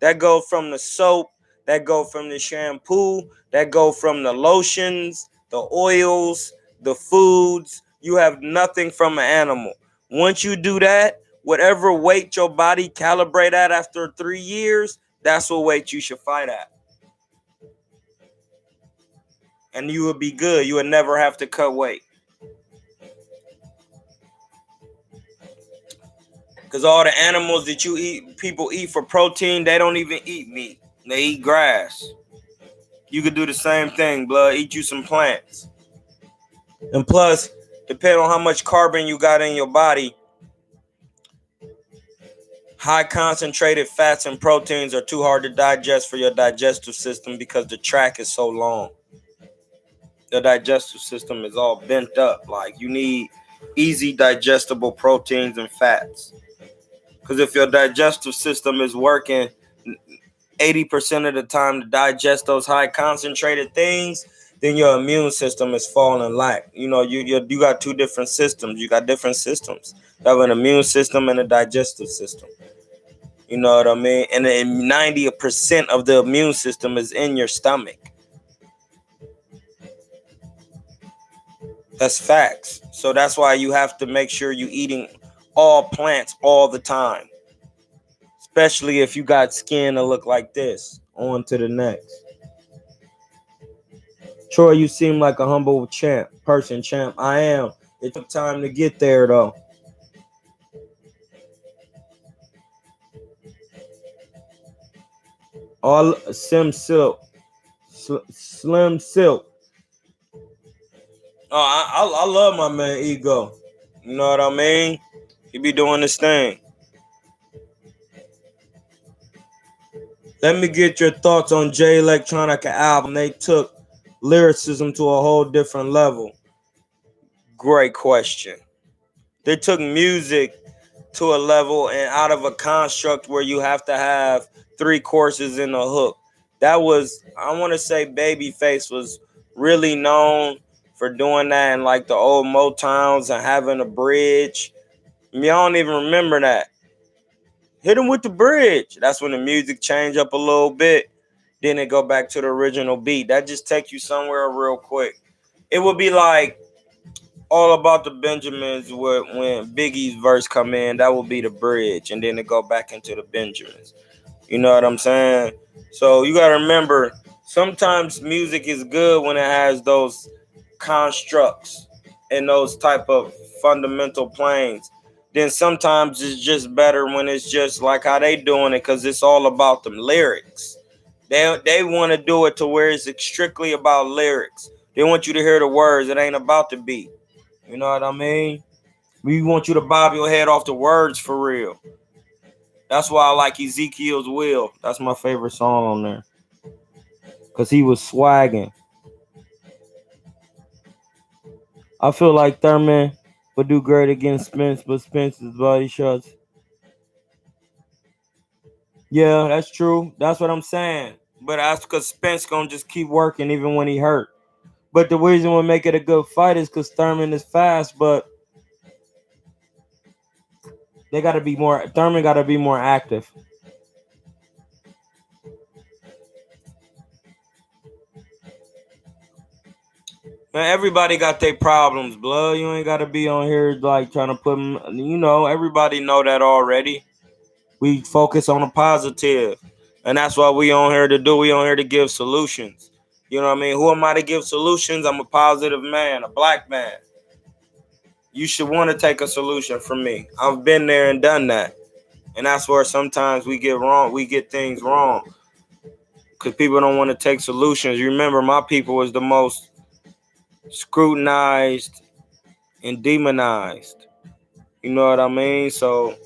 That go from the soap, that go from the shampoo, that go from the lotions, the oils, the foods. You have nothing from an animal. Once you do that, whatever weight your body calibrate at after 3 years, that's what weight you should fight at. And you would be good. You would never have to cut weight. Because all the animals that you eat, people eat for protein, they don't even eat meat. They eat grass. You could do the same thing, blood. Eat you some plants. And plus, depending on how much carbon you got in your body, high concentrated fats and proteins are too hard to digest for your digestive system because the track is so long. The digestive system is all bent up. Like, you need easy digestible proteins and fats. Because if your digestive system is working 80% of the time to digest those high concentrated things, then your immune system is falling lack. You know, you got two different systems. You got different systems. You have an immune system and a digestive system. You know what I mean? And 90% of the immune system is in your stomach. That's facts. So that's why you have to make sure you're eating all plants all the time. Especially if you got skin to look like this. On to the next. Troy, you seem like a humble champ. I am. It took time to get there, though. All Slim Silk. Oh, I love my man Ego. You know what I mean? He be doing this thing. Let me get your thoughts on Jay Electronica album. They took lyricism to a whole different level. Great question. They took music to a level and out of a construct where you have to have 3 courses in a hook. That was, I want to say Babyface was really known for doing that in like the old Motowns and having a bridge. Y'all don't even remember that. Hit him with the bridge. That's when the music changed up a little bit. Then it go back to the original beat. That just take you somewhere real quick. It would be like All About the Benjamins when Biggie's verse come in. That would be the bridge. And then it go back into the Benjamins. You know what I'm saying? So you got to remember, sometimes music is good when it has those constructs and those type of fundamental planes. Then sometimes it's just better when it's just like how they doing it, because it's all about them lyrics. They want to do it to where it's strictly about lyrics. They want you to hear the words. It ain't about the beat. You know what I mean? We want you to bob your head off the words for real. That's why I like Ezekiel's Will. That's my favorite song on there. Because he was swagging. I feel like Thurman would do great against Spence, but Spence's body shots. Yeah, that's true. That's what I'm saying. But that's because Spence going to just keep working even when he hurt. But the reason we make it a good fight is because Thurman is fast, but they got to be more. Thurman got to be more active. Man, everybody got their problems, blood. You ain't got to be on here like trying to put them. You know, everybody know that already. We focus on the positive. And that's what we on here to do. We on here to give solutions. You know what I mean? Who am I to give solutions? I'm a positive man, a black man. You should want to take a solution from me. I've been there and done that. And that's where sometimes we get things wrong. Because people don't want to take solutions. You remember, my people was the most scrutinized and demonized. You know what I mean? So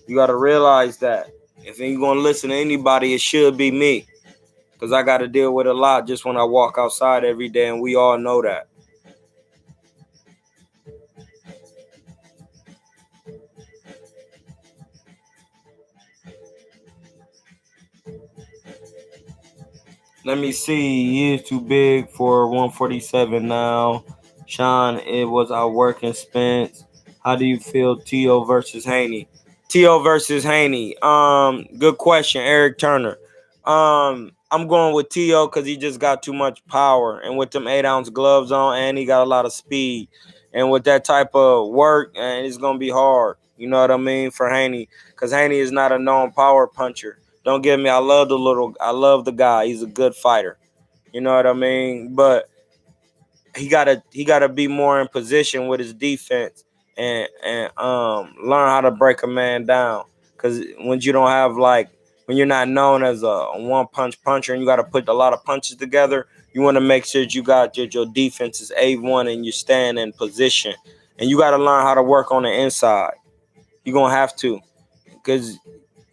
you got to realize that. If you're going to listen to anybody, it should be me. Because I got to deal with a lot just when I walk outside every day. And we all know that. Let me see. He is too big for 147 now. Sean, it was our working Spence. How do you feel T.O. versus Haney? T.O. versus Haney. Good question, Eric Turner. I'm going with T.O. because he just got too much power. And with them 8-ounce gloves on, and he got a lot of speed. And with that type of work, and it's going to be hard. You know what I mean? For Haney. Because Haney is not a known power puncher. Don't get me. I love the guy. He's a good fighter. You know what I mean? But he gotta be more in position with his defense and learn how to break a man down. Cause when you're not known as a one punch puncher and you got to put a lot of punches together, you want to make sure that you got your defense is A1 and you stand in position. And you got to learn how to work on the inside. You're gonna have to,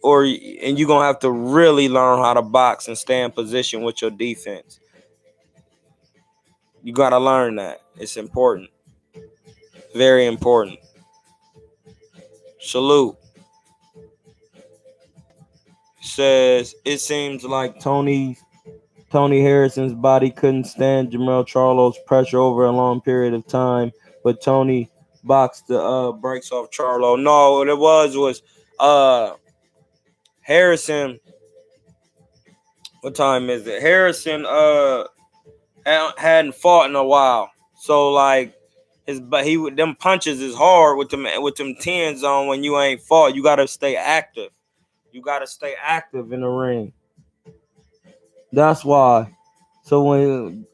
and you're gonna have to really learn how to box and stay in position with your defense. You gotta learn that. It's important. Very important. Salute. Says it seems like Tony Harrison's body couldn't stand Jermell Charlo's pressure over a long period of time, but Tony boxed the brakes off Charlo. No, what it was Harrison. What time is it? Harrison hadn't fought in a while, so like them punches is hard with them tens on when you ain't fought. You gotta stay active. You gotta stay active in the ring. That's why. So when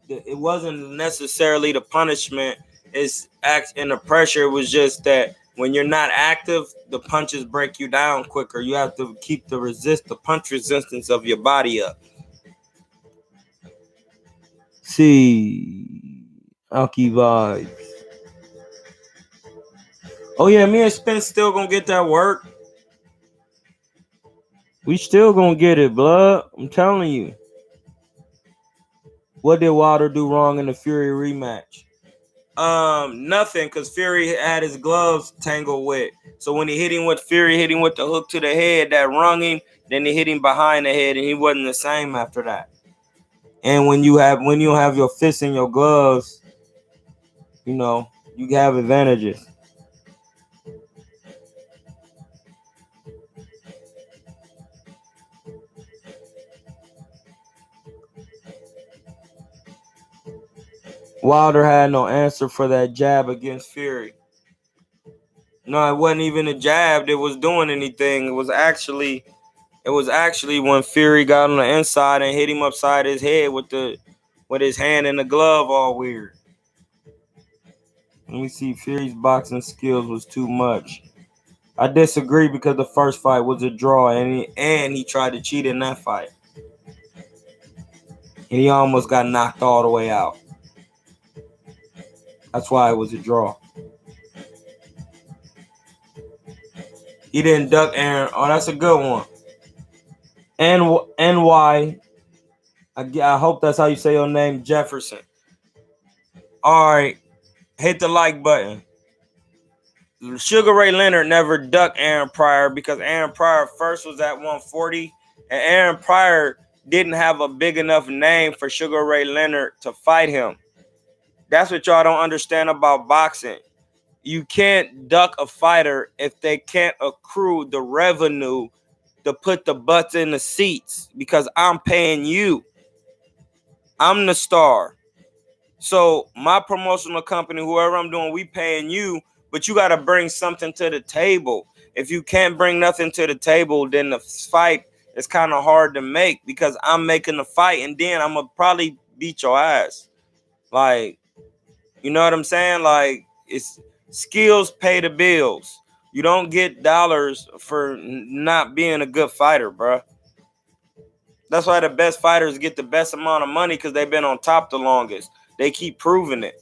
it wasn't necessarily the punishment, it's and the pressure was just that when you're not active, the punches break you down quicker. You have to keep the punch resistance of your body up. See, Alki vibes. Oh yeah, me and Spence still gonna get that work. We still gonna get it, blood. I'm telling you. What did Wilder do wrong in the Fury rematch? Nothing, because Fury had his gloves tangled with. So when Fury hit him with the hook to the head, that rung him. Then he hit him behind the head, and he wasn't the same after that. And when you have your fists in your gloves, you know you have advantages. Wilder had no answer for that jab against Fury. No, it wasn't even a jab that was doing anything. It was actually when Fury got on the inside and hit him upside his head with his hand in the glove all weird. Let me see. Fury's boxing skills was too much. I disagree because the first fight was a draw and he tried to cheat in that fight. And he almost got knocked all the way out. That's why it was a draw. He didn't duck Aaron. Oh, that's a good one. NY. I hope that's how you say your name, Jefferson. All right. Hit the like button. Sugar Ray Leonard never ducked Aaron Pryor because Aaron Pryor first was at 140. And Aaron Pryor didn't have a big enough name for Sugar Ray Leonard to fight him. That's what y'all don't understand about boxing. You can't duck a fighter if they can't accrue the revenue to put the butts in the seats because I'm paying you. I'm the star. So my promotional company, whoever I'm doing, we paying you, but you got to bring something to the table. if you can't bring nothing to the table, then the fight is kind of hard to make, because I'm making the fight and then I'm gonna probably beat your ass. Like, you know what I'm saying? Like, it's skills pay the bills. You don't get dollars for not being a good fighter, bro. That's why the best fighters get the best amount of money, because they've been on top the longest. They keep proving it.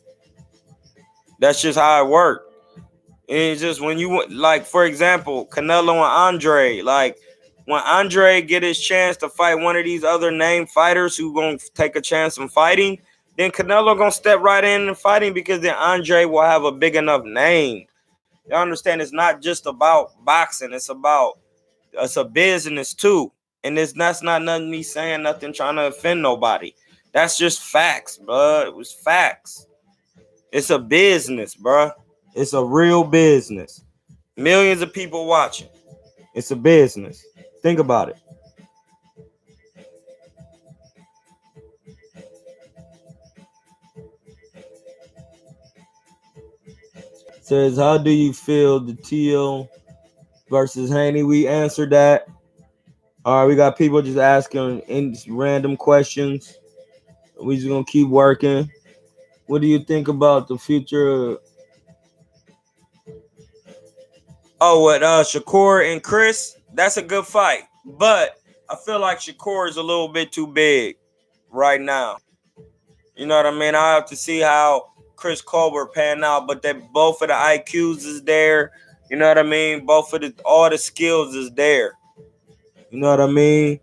That's just how it works. It's just when you, like, for example, Canelo and Andre. Like, when Andre get his chance to fight one of these other named fighters who gonna take a chance in fighting, then Canelo gonna step right in and fighting, because then Andre will have a big enough name. You understand? It's not just about boxing. It's a business too. And that's not nothing me saying nothing trying to offend nobody. That's just facts, bro. It was facts. It's a business, bro. It's a real business. Millions of people watching. It's a business. Think about it. Says, how do you feel the Teal versus Haney? We answered that. All right, we got people just asking random questions. We just gonna keep working. What do you think about the future? Oh, what Shakur and Chris? That's a good fight, but I feel like Shakur is a little bit too big right now. You know what I mean? I have to see how Chris Colbert pan out, but that both of the IQs is there. You know what I mean? Both of all the skills is there. You know what I mean?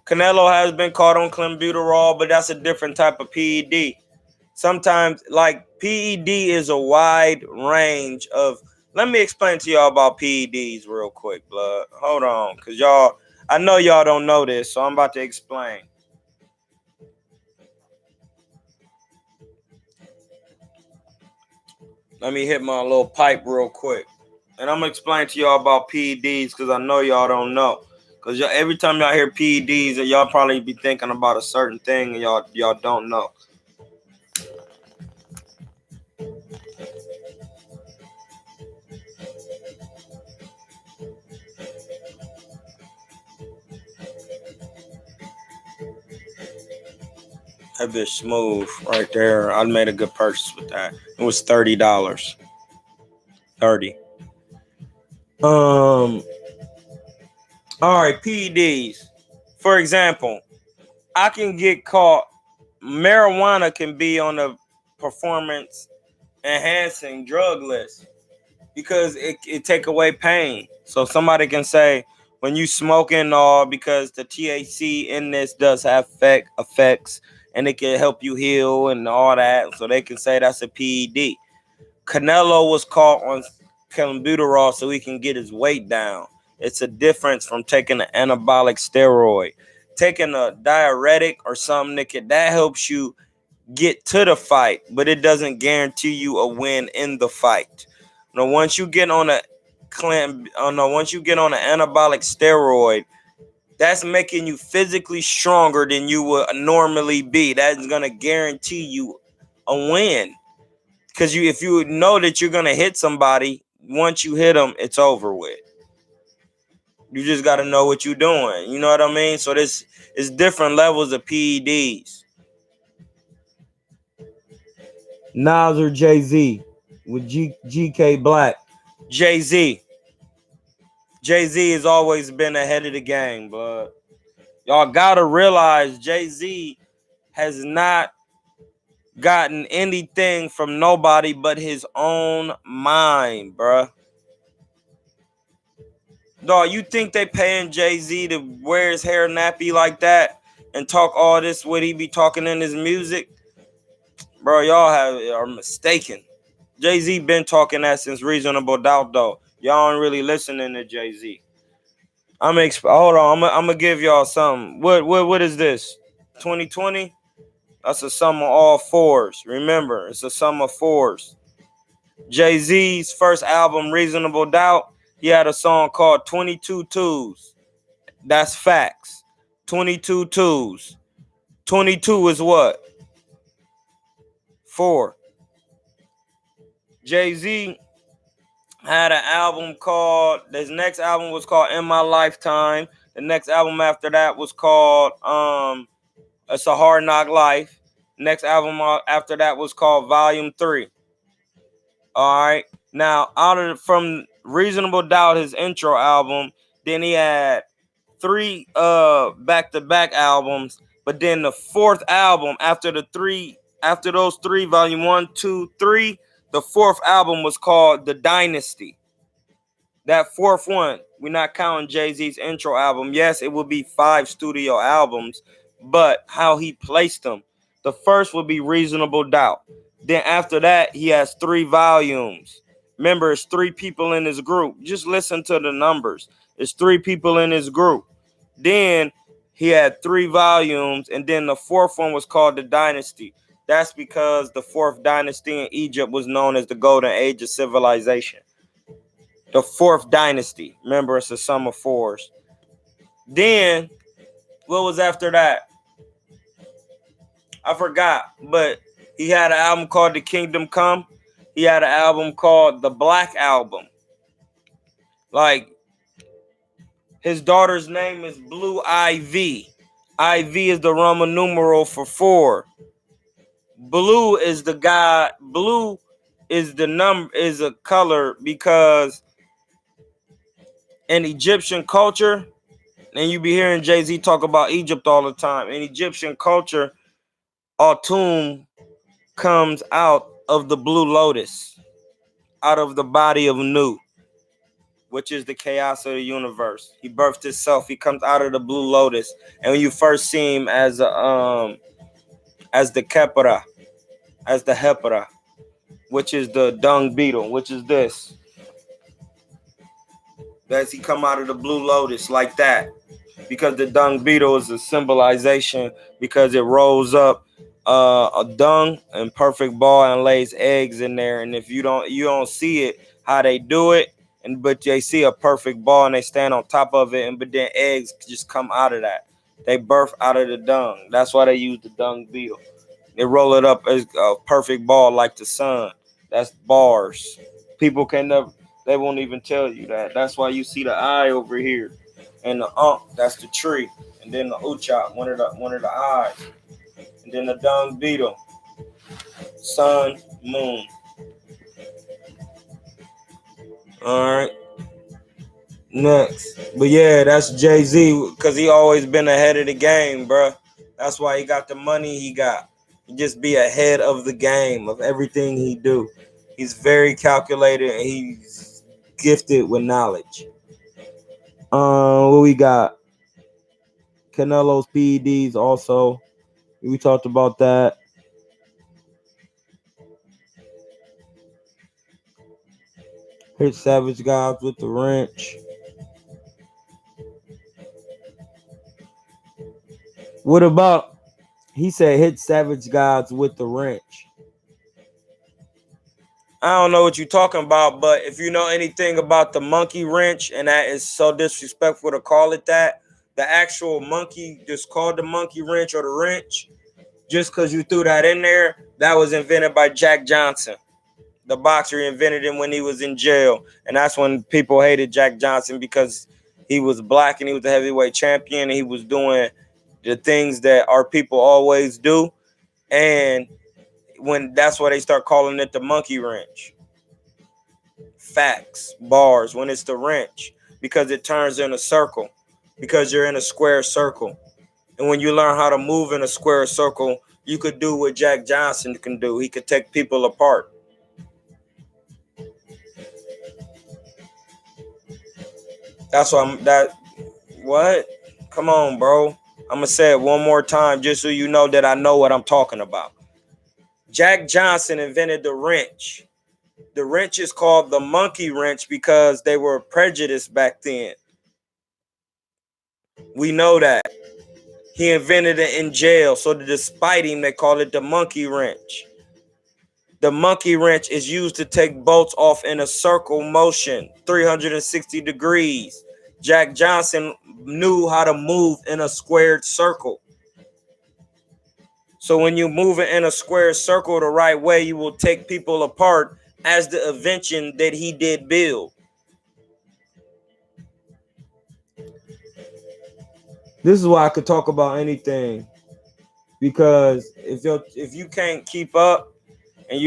Canelo has been caught on clenbuterol, but that's a different type of PED. Sometimes, like, PED is a wide range of. Let me explain to y'all about PEDs real quick, blood. Hold on, because I know y'all don't know this, so I'm about to explain. Let me hit my little pipe real quick. And I'm going to explain to y'all about PEDs, because I know y'all don't know. Because every time y'all hear PEDs, y'all probably be thinking about a certain thing and y'all don't know. That bitch smooth right there. I made a good purchase with that. It was $30. $30. All right, PEDs. For example, I can get caught. Marijuana can be on the performance enhancing drug list, because it take away pain. So somebody can say, when you smoking, all because the THC in this does have effects, and it can help you heal and all that. So they can say that's a PED. Canelo was caught on clenbuterol so he can get his weight down. It's a difference from taking an anabolic steroid. Taking a diuretic or something that helps you get to the fight, but it doesn't guarantee you a win in the fight. Now, once you get on an anabolic steroid, that's making you physically stronger than you would normally be. That's gonna guarantee you a win, because if you know that you're gonna hit somebody, once you hit them, it's over with. You just got to know what you're doing. You know what I mean? So this is different levels of PEDs. Nas or Jay-Z with GK Black. Jay-Z. Jay-Z has always been ahead of the game, but y'all got to realize Jay-Z has not gotten anything from nobody but his own mind, bruh. Dog, you think they paying Jay-Z to wear his hair nappy like that and talk all this what he be talking in his music? Bro, y'all are mistaken. Jay-Z been talking that since Reasonable Doubt, though. Y'all ain't really listening to Jay-Z. Hold on, I'm gonna give y'all something. What is this? 2020? That's a sum of all fours. Remember, it's a sum of fours. Jay-Z's first album, Reasonable Doubt, he had a song called 22 Twos. That's facts. 22 twos. 22 is what? 4. Jay-Z had an album called, his next album was called In My Lifetime. The next album after that was called It's a Hard Knock Life. Next album after that was called Volume 3. All right. Now, from Reasonable Doubt, his intro album, then he had 3 back-to-back albums, but then the 4th album after those 3, Volume 1, 2, 3, the 4th album was called The Dynasty. That 4th one, we're not counting Jay-Z's intro album. Yes, it will be 5 studio albums, but how he placed them. The first would be Reasonable Doubt. Then after that, he has 3 volumes. Remember, it's 3 people in his group. Just listen to the numbers. It's 3 people in his group. Then he had 3 volumes, and then the 4th one was called The Dynasty. That's because the 4th dynasty in Egypt was known as the Golden Age of Civilization. The 4th dynasty. Remember, it's a sum of 4s. Then, what was after that? I forgot, but he had an album called The Kingdom Come. He had an album called The Black Album. Like, his daughter's name is Blue Ivy. Ivy is the Roman numeral for 4. Blue is the guy. Blue is a color because in Egyptian culture, and you be hearing Jay-Z talk about Egypt all the time. In Egyptian culture, autumn comes out of the blue lotus, out of the body of Nu, which is the chaos of the universe. He birthed himself. He comes out of the blue lotus, and when you first see him as the Kepra, as the Hepra, which is the dung beetle, which is this. As he come out of the blue lotus like that, because the dung beetle is a symbolization, because it rolls up a dung and perfect ball and lays eggs in there. And if you don't see it how they do it, but they see a perfect ball and they stand on top of it, but then eggs just come out of that. They birth out of the dung. That's why they use the dung beetle. They roll it up as a perfect ball like the sun. That's bars. People can never. They won't even tell you that. That's why you see the eye over here, and the that's the tree, and then the uchat, one of the eyes, and then the dung beetle, sun, moon. All right. Next, but yeah, that's Jay-Z because he always been ahead of the game, bro. That's why he got the money he got. He just be ahead of the game of everything he do. He's very calculated and he's gifted with knowledge. What we got? Canelo's PEDs also. We talked about that. Hit Savage Guys with the wrench. What about, he said hit Savage Guys with the wrench. I don't know what you're talking about, but if you know anything about the monkey wrench, and that is so disrespectful to call it that, the actual monkey, just called the monkey wrench or the wrench, just because you threw that in there, that was invented by Jack Johnson. The boxer, invented him when he was in jail. And that's when people hated Jack Johnson because he was black and he was the heavyweight champion and he was doing the things that our people always do. And when that's why they start calling it the monkey wrench. Facts, bars, when it's the wrench, because it turns in a circle, because you're in a square circle. And when you learn how to move in a square circle, you could do what Jack Johnson can do. He could take people apart. That's why what? Come on, bro. I'm going to say it one more time just so you know that I know what I'm talking about. Jack Johnson invented the wrench. The wrench is called the monkey wrench because they were prejudiced back then. We know that. He invented it in jail, so to despite him, they call it the monkey wrench. The monkey wrench is used to take bolts off in a circle motion, 360 degrees. Jack Johnson knew how to move in a squared circle. So when you move it in a square circle the right way, you will take people apart as the invention that he did build. This is why I could talk about anything, because if you can't keep up and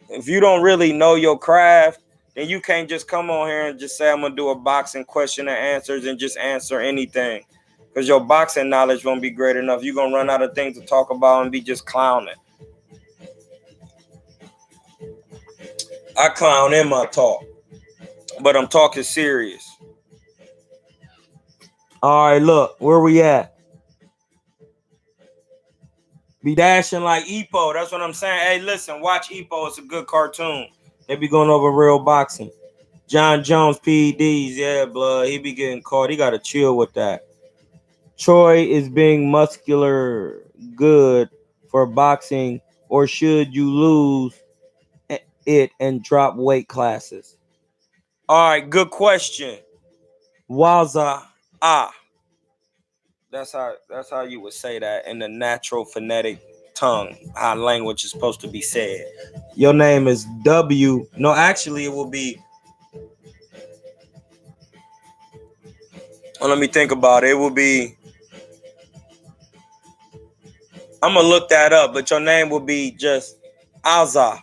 if you don't really know your craft, then you can't just come on here and just say I'm gonna do a boxing question and answers and just answer anything, because your boxing knowledge won't be great enough. You're gonna run out of things to talk about and be just clowning. I clown in my talk, but I'm talking serious. All right, look, where we at? Be dashing like Epo. That's what I'm saying. Hey, listen, watch Epo. It's a good cartoon. They be going over real boxing. John Jones, PEDs, yeah, blood. He be getting caught. He got to chill with that. Troy is being muscular good for boxing, or should you lose it and drop weight classes? All right, good question. Waza That's how you would say that in the natural phonetic tongue, how language is supposed to be said. Your name is W. No, actually, it will be. Well, let me think about it. It will be. I'm gonna look that up, but your name will be just Alza.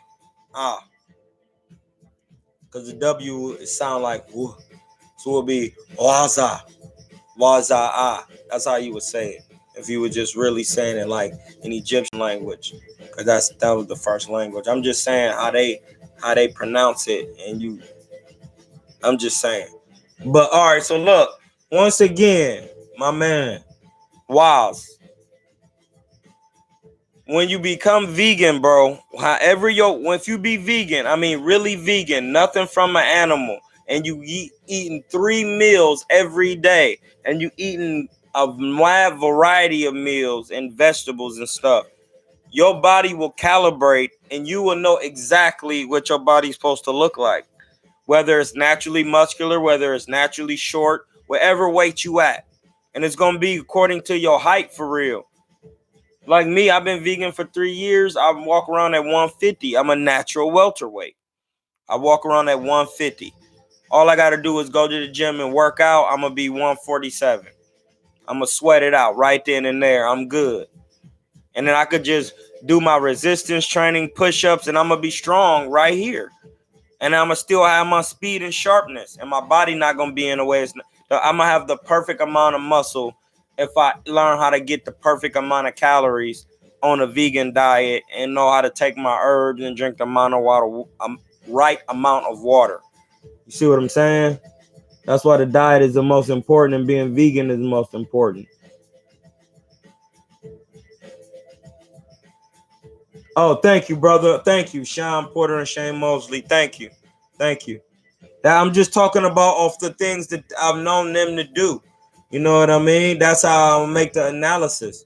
Because the W sound like woo. So it will be Waza. That's how you would say it. If you were just really saying it like in Egyptian language. Because that was the first language. I'm just saying how they pronounce it, and I'm just saying. But all right, so look, once again, my man, Waz. When you become vegan, bro, if you be vegan, I mean really vegan, nothing from an animal, and you eating 3 meals every day, and you eating a wide variety of meals and vegetables and stuff, your body will calibrate, and you will know exactly what your body's supposed to look like. Whether it's naturally muscular, whether it's naturally short, whatever weight you at. And it's going to be according to your height for real. Like me, I've been vegan for 3 years. I walk around at 150. I'm a natural welterweight. I walk around at 150. All I got to do is go to the gym and work out. I'm going to be 147. I'm going to sweat it out right then and there. I'm good. And then I could just do my resistance training, push-ups, and I'm going to be strong right here. And I'm going to still have my speed and sharpness. And my body not going to be in the way. I'm going to have the perfect amount of muscle if I learn how to get the perfect amount of calories on a vegan diet and know how to take my herbs and drink the amount of water, right amount of water. You see what I'm saying? That's why the diet is the most important, and being vegan is the most important. Oh, thank you, brother. Thank you, Sean Porter and Shane Mosley. Thank you. Thank you. I'm just talking about off the things that I've known them to do. You know what I mean? That's how I'll make the analysis.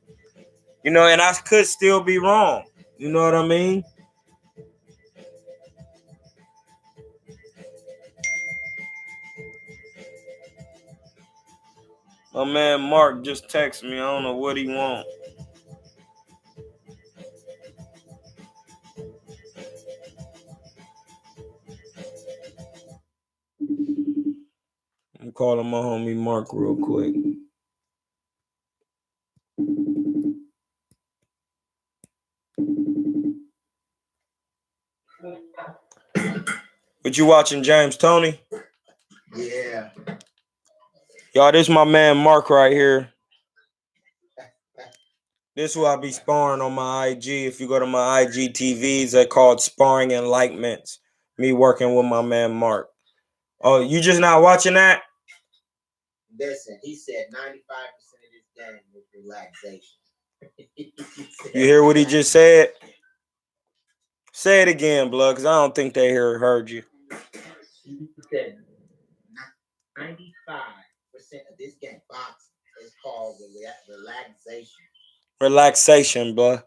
You know, and I could still be wrong. You know what I mean? My man Mark just texted me. I don't know what he wants. I'm calling my homie Mark real quick. What you watching, James Tony? Yeah. Y'all, this is my man Mark right here. This is who I be sparring on my IG. If you go to my IGTVs, they're called Sparring Enlightenments. Me working with my man Mark. Oh, you just not watching that? Listen, he said 95% of this game is relaxation. You hear what he just said? Say it again, blood, because I don't think they heard you. He said 95% of this game boxing is called relaxation. Relaxation, bro.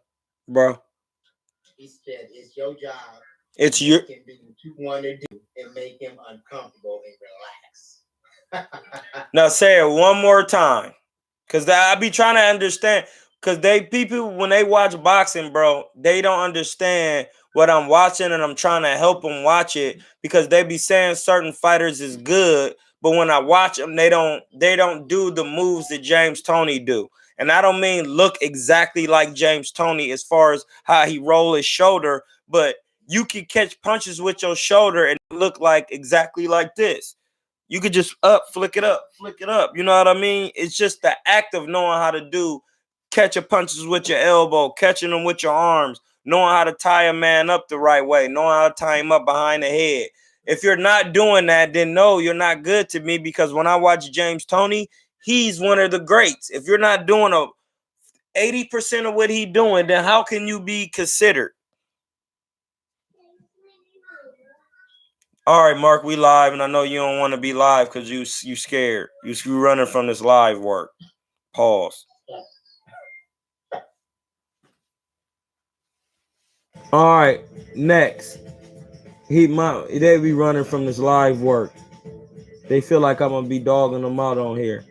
He said it's your job. It's your. Can do what you want to do and make him uncomfortable and relax. Now say it one more time, because I be trying to understand. Because people, when they watch boxing, bro, they don't understand what I'm watching, and I'm trying to help them watch it because they be saying certain fighters is good, but when I watch them, they don't do the moves that James Toney do. And I don't mean look exactly like James Toney as far as how he roll his shoulder, but you can catch punches with your shoulder and look like exactly like this. You could just flick it up, flick it up. You know what I mean? It's just the act of knowing how to do catching punches with your elbow, catching them with your arms, knowing how to tie a man up the right way, knowing how to tie him up behind the head. If you're not doing that, then no, you're not good to me, because when I watch James Toney, he's one of the greats. If you're not doing 80% of what he's doing, then how can you be considered? All right, Mark, we live, and I know you don't want to be live because you scared. You running from this live work. Pause. All right, next. They be running from this live work. They feel like I'm gonna be dogging them out on here.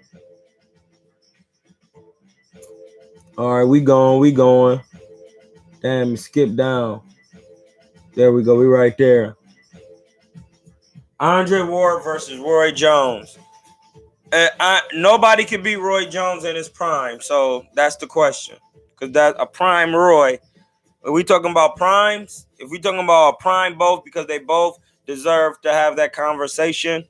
All right, we going. Damn, skip down. There we go. We right there. Andre Ward versus Roy Jones. Nobody can beat Roy Jones in his prime, so that's the question. Because that's a prime Roy. Are we talking about primes? If we talking about a prime both, because they both deserve to have that conversation,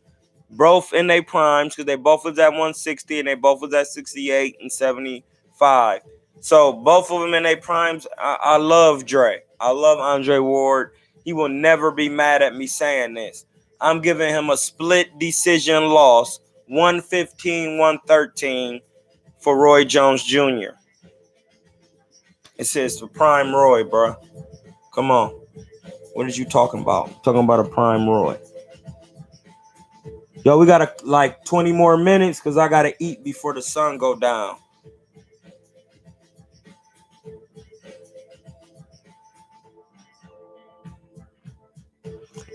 both in their primes, because they both was at 160 and they both was at 68 and 75. So both of them in their primes. I love Dre. I love Andre Ward. He will never be mad at me saying this. I'm giving him a split decision loss, 115-113 for Roy Jones Jr. It says for prime Roy, bro. Come on. What are you talking about? Talking about a prime Roy. Yo, we got like 20 more minutes because I got to eat before the sun go down.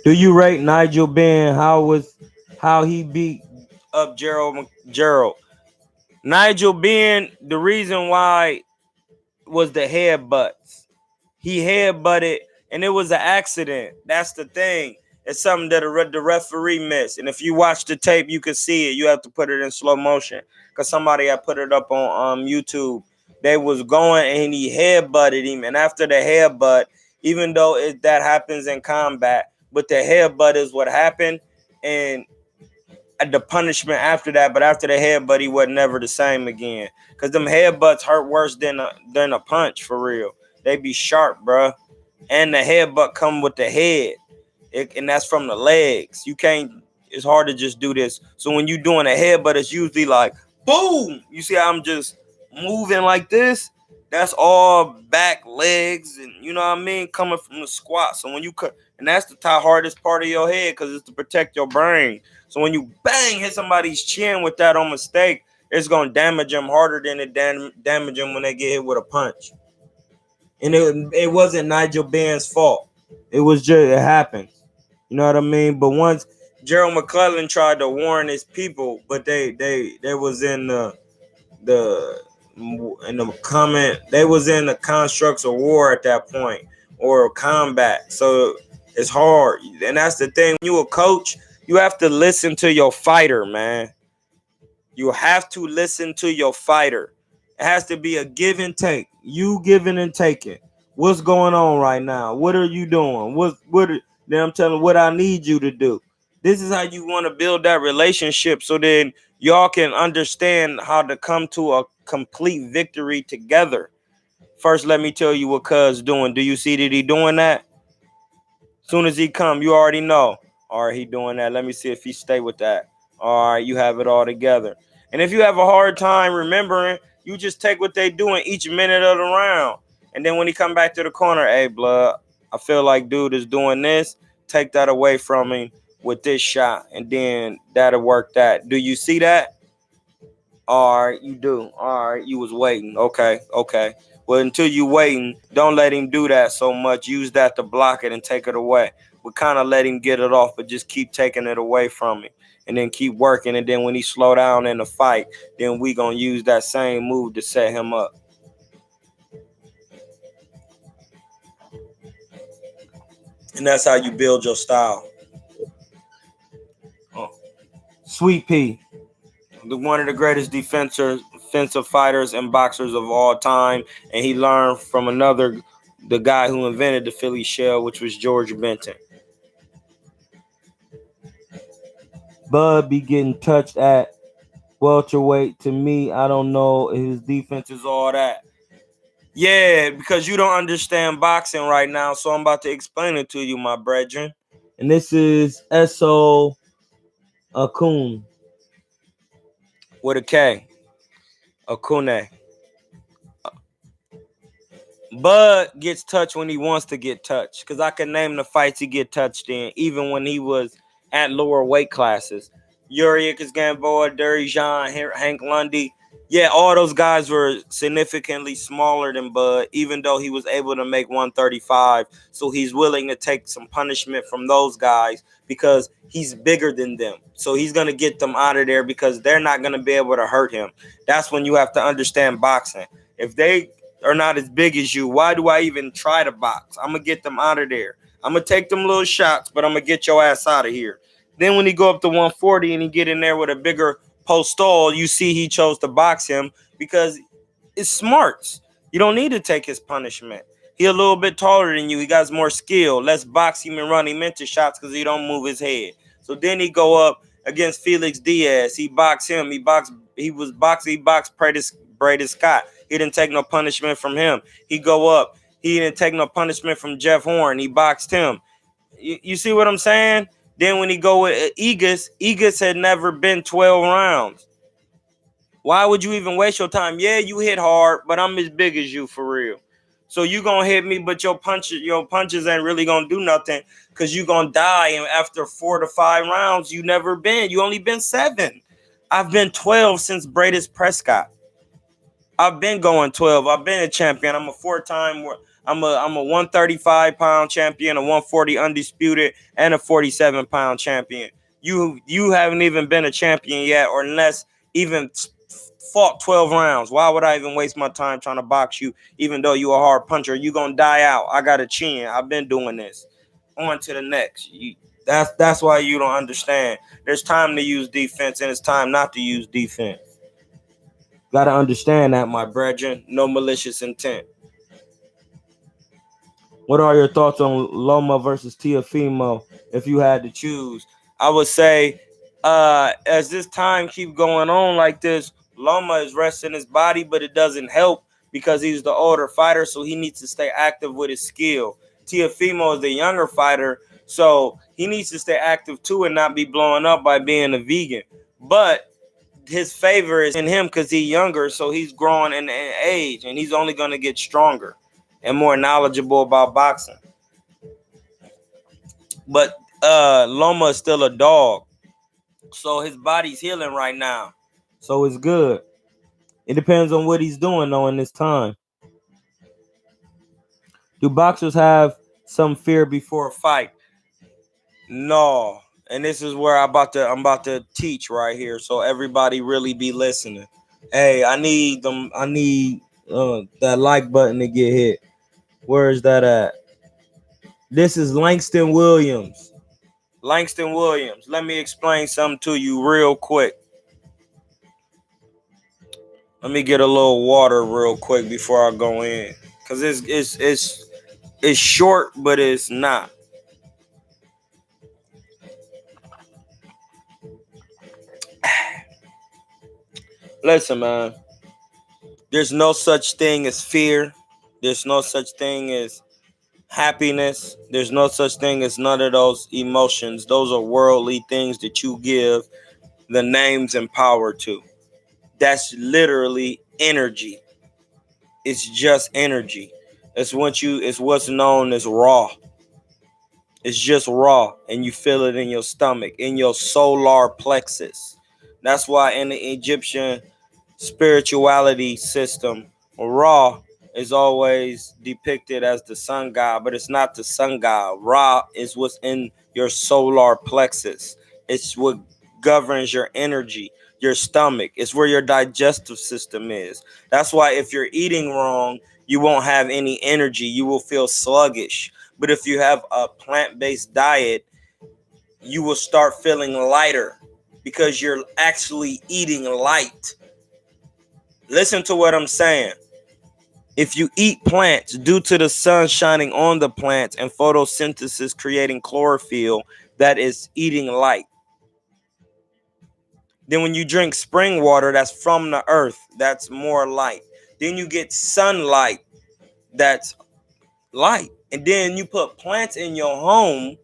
Do you rate Nigel Benn? How he beat up Gerald? Nigel Benn, the reason why was the headbutts. He headbutted, and it was an accident. That's the thing. It's something that the referee missed. And if you watch the tape, you can see it. You have to put it in slow motion because somebody had put it up on YouTube. They was going, and he headbutted him. And after the headbutt, even though that happens in combat, but the headbutt is what happened. And the punishment after that, but after the headbutt, he wasn't never the same again. Because them headbutts hurt worse than a punch, for real. They be sharp, bro. And the headbutt come with the head. And that's from the legs. You can't, it's hard to just do this. So when you doing a headbutt, it's usually like, boom. You see how I'm just moving like this? That's all back, legs, and you know what I mean? Coming from the squat. So when you cut, and that's the hardest part of your head because it's to protect your brain. So when you bang, hit somebody's chin with that on mistake, it's going to damage them harder than it damage them when they get hit with a punch. And it wasn't Nigel Benn's fault. It was just, it happened. You know what I mean? But once Gerald McClellan tried to warn his people, but they was in the comment, they was in the constructs of war at that point, or combat. So it's hard. And that's the thing. When you a coach, you have to listen to your fighter, man. You have to listen to your fighter. It has to be a give and take. You giving and taking. What's going on right now? What are you doing? Then I'm telling what I need you to do. This is how you want to build that relationship, so then y'all can understand how to come to a complete victory together. First, let me tell you what Cuz doing. Do you see that he doing that? Soon as he come, you already know. All right, he doing that. Let me see if he stay with that. All right, you have it all together. And if you have a hard time remembering, you just take what they doing each minute of the round. And then when he come back to the corner, hey, blood, I feel like dude is doing this. Take that away from him with this shot. And then that'll work that. Do you see that? All right, you do. All right, you was waiting. Okay. Well, until you waiting, don't let him do that so much. Use that to block it and take it away. We kind of let him get it off, but just keep taking it away from him. And then keep working. And then when he slow down in the fight, then we going to use that same move to set him up. And that's how you build your style. Oh. Sweet Pea, one of the greatest defensive fighters and boxers of all time, and he learned from the guy who invented the Philly shell, which was George Benton. Bud be getting touched at welterweight. To me, I don't know his defense is all that. Yeah, because you don't understand boxing right now, so I'm about to explain it to you, my brethren. And this is S.O. Akun with a K. Akune. Bud gets touched when he wants to get touched, because I can name the fights he get touched in, even when he was at lower weight classes. Yurius Gamboa, Dirty Jean, Hank Lundy. Yeah, all those guys were significantly smaller than Bud, even though he was able to make 135. So he's willing to take some punishment from those guys because he's bigger than them. So he's going to get them out of there because they're not going to be able to hurt him. That's when you have to understand boxing. If they are not as big as you, why do I even try to box? I'm going to get them out of there. I'm going to take them little shots, but I'm going to get your ass out of here. Then when he go up to 140 and he get in there with a bigger postal, you see he chose to box him because it's smarts. You don't need to take his punishment. He a little bit taller than you. He got more skill. Let's box him and run him into shots because he don't move his head. So then he go up against Felix Diaz. He boxed him. He boxed Brady Scott. He didn't take no punishment from him. He go up. He didn't take no punishment from Jeff Horn. He boxed him. You see what I'm saying? Then when he go with Egas had never been 12 rounds. Why would you even waste your time? Yeah, you hit hard, but I'm as big as you for real. So you gonna hit me, but your punches ain't really gonna do nothing because you gonna die. And after 4 to 5 rounds, you only been 7. I've been 12 since Bradis Prescott. I've been going 12. I've been a champion. I'm a 4-time. I'm a 135 pound champion, a 140 undisputed, and a 47-pound champion. You haven't even been a champion yet, or unless even fought 12 rounds. Why would I even waste my time trying to box you, even though you a hard puncher? You gonna die out. I got a chin. I've been doing this. On to the next. That's why you don't understand. There's time to use defense, and it's time not to use defense. Gotta understand that, my brethren. No malicious intent. What are your thoughts on Loma versus Teofimo if you had to choose? I would say, as this time keep going on like this, Loma is resting his body, but it doesn't help because he's the older fighter, so he needs to stay active with his skill. Teofimo is the younger fighter, so he needs to stay active too and not be blowing up by being a vegan. But his favor is in him because he's younger, so he's growing in age, and he's only going to get stronger and more knowledgeable about boxing. But Loma is still a dog, so his body's healing right now, so it's good. It depends on what he's doing though in this time. Do boxers have some fear before a fight? No. And this is where I'm about to teach right here, so everybody really be listening. Hey, I need that like button to get hit. Where is that at? This is Langston Williams. Langston Williams. Let me explain something to you real quick. Let me get a little water real quick before I go in, cause it's short, but it's not. Listen, man. There's no such thing as fear. There's no such thing as happiness. There's no such thing as none of those emotions. Those are worldly things that you give the names and power to. That's literally energy. It's just energy. It's what's known as raw. It's just raw, and you feel it in your stomach, in your solar plexus. That's why in the Egyptian spirituality system, Ra is always depicted as the sun god, but it's not the sun god. Ra is what's in your solar plexus. It's what governs your energy, your stomach. It's where your digestive system is. That's why if you're eating wrong, you won't have any energy. You will feel sluggish. But if you have a plant-based diet, you will start feeling lighter because you're actually eating light. Listen to what I'm saying. If you eat plants, due to the sun shining on the plants and photosynthesis creating chlorophyll, that is eating light. Then when you drink spring water, that's from the earth, that's more light. Then you get sunlight, that's light. And then you put plants in your home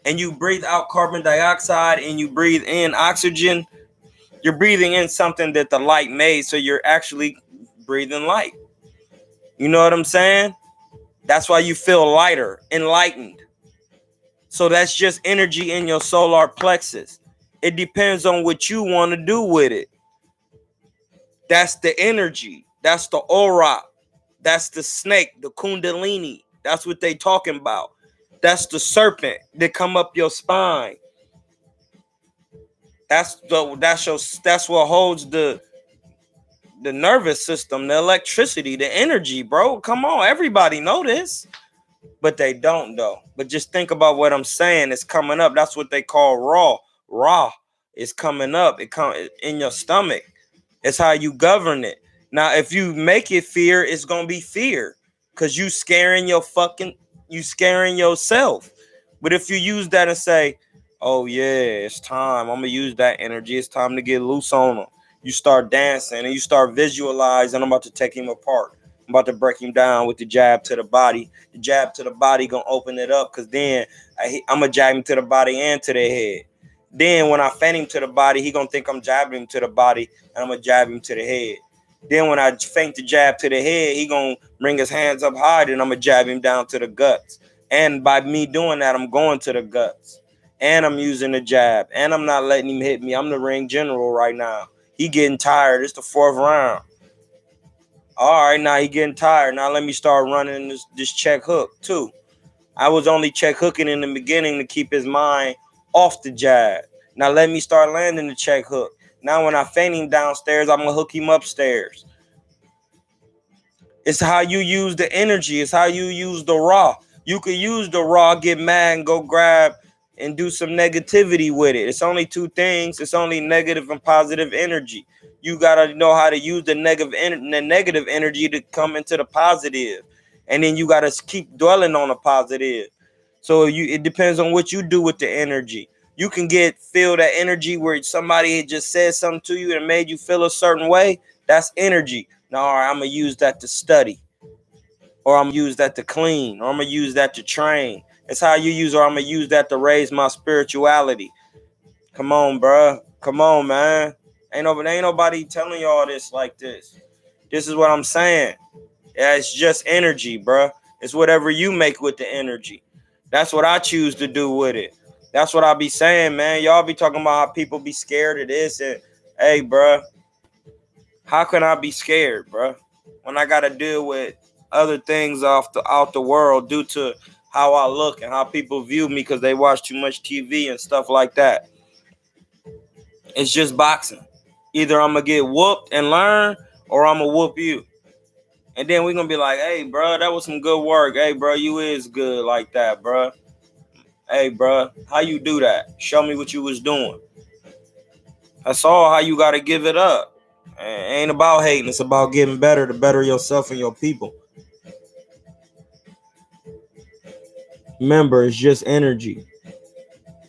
and you breathe out carbon dioxide and you breathe in oxygen. You're breathing in something that the light made, so you're actually breathing light. You know what I'm saying? That's why you feel lighter, enlightened. So that's just energy in your solar plexus. It depends on what you want to do with it. That's the energy. That's the aura. That's the snake, the kundalini. That's what they talking about. That's the serpent that come up your spine. That's what holds the nervous system, the electricity, the energy, bro. Come on, everybody know this, but they don't though. But just think about what I'm saying. It's coming up. That's what they call raw. Raw is coming up. It come in your stomach. It's how you govern it. Now, if you make it fear, it's gonna be fear, cause you scaring yourself. But if you use that and say, "Oh yeah, it's time. I'm gonna use that energy. It's time to get loose on them." You start dancing and you start visualizing. I'm about to take him apart. I'm about to break him down with the jab to the body. The jab to the body gonna open it up, cause then I'm gonna jab him to the body and to the head. Then when I feint him to the body, he gonna think I'm jabbing him to the body, and I'm gonna jab him to the head. Then when I feint the jab to the head, he gonna bring his hands up high, and I'm gonna jab him down to the guts. And by me doing that, I'm going to the guts, and I'm using the jab, and I'm not letting him hit me. I'm the ring general right now. He getting tired. It's the 4th round. All right, now he getting tired. Now let me start running this check hook too. I was only check hooking in the beginning to keep his mind off the jab. Now let me start landing the check hook. Now when I feint him downstairs, I'm gonna hook him upstairs. It's how you use the energy. It's how you use the raw. You could use the raw, get mad, and go grab and do some negativity with it. It's only 2 things. It's only negative and positive energy. You gotta know how to use the negative energy to come into the positive, and then you gotta keep dwelling on the positive. So it depends on what you do with the energy. You can feel that energy where somebody had just said something to you and made you feel a certain way. That's energy. Now, all right, I'm gonna use that to study, or I'm gonna use that to clean, or I'm gonna use that to train. It's how you use, or I'm gonna use that to raise my spirituality. Come on, bro. Come on, man. Ain't nobody telling y'all this like this. This is what I'm saying. Yeah, it's just energy, bro. It's whatever you make with the energy. That's what I choose to do with it. That's what I be saying, man. Y'all be talking about how people be scared of this, and hey, bro, how can I be scared, bro, when I gotta deal with other things out the world due to how I look and how people view me because they watch too much TV and stuff like that? It's just boxing. Either I'm gonna get whooped and learn, or I'm gonna whoop you. And then we're gonna be like, hey, bro, that was some good work. Hey, bro, you is good like that, bro. Hey, bro, how you do that? Show me what you was doing. That's all how you gotta give it up. It ain't about hating. It's about getting better to better yourself and your people. Remember, it's just energy.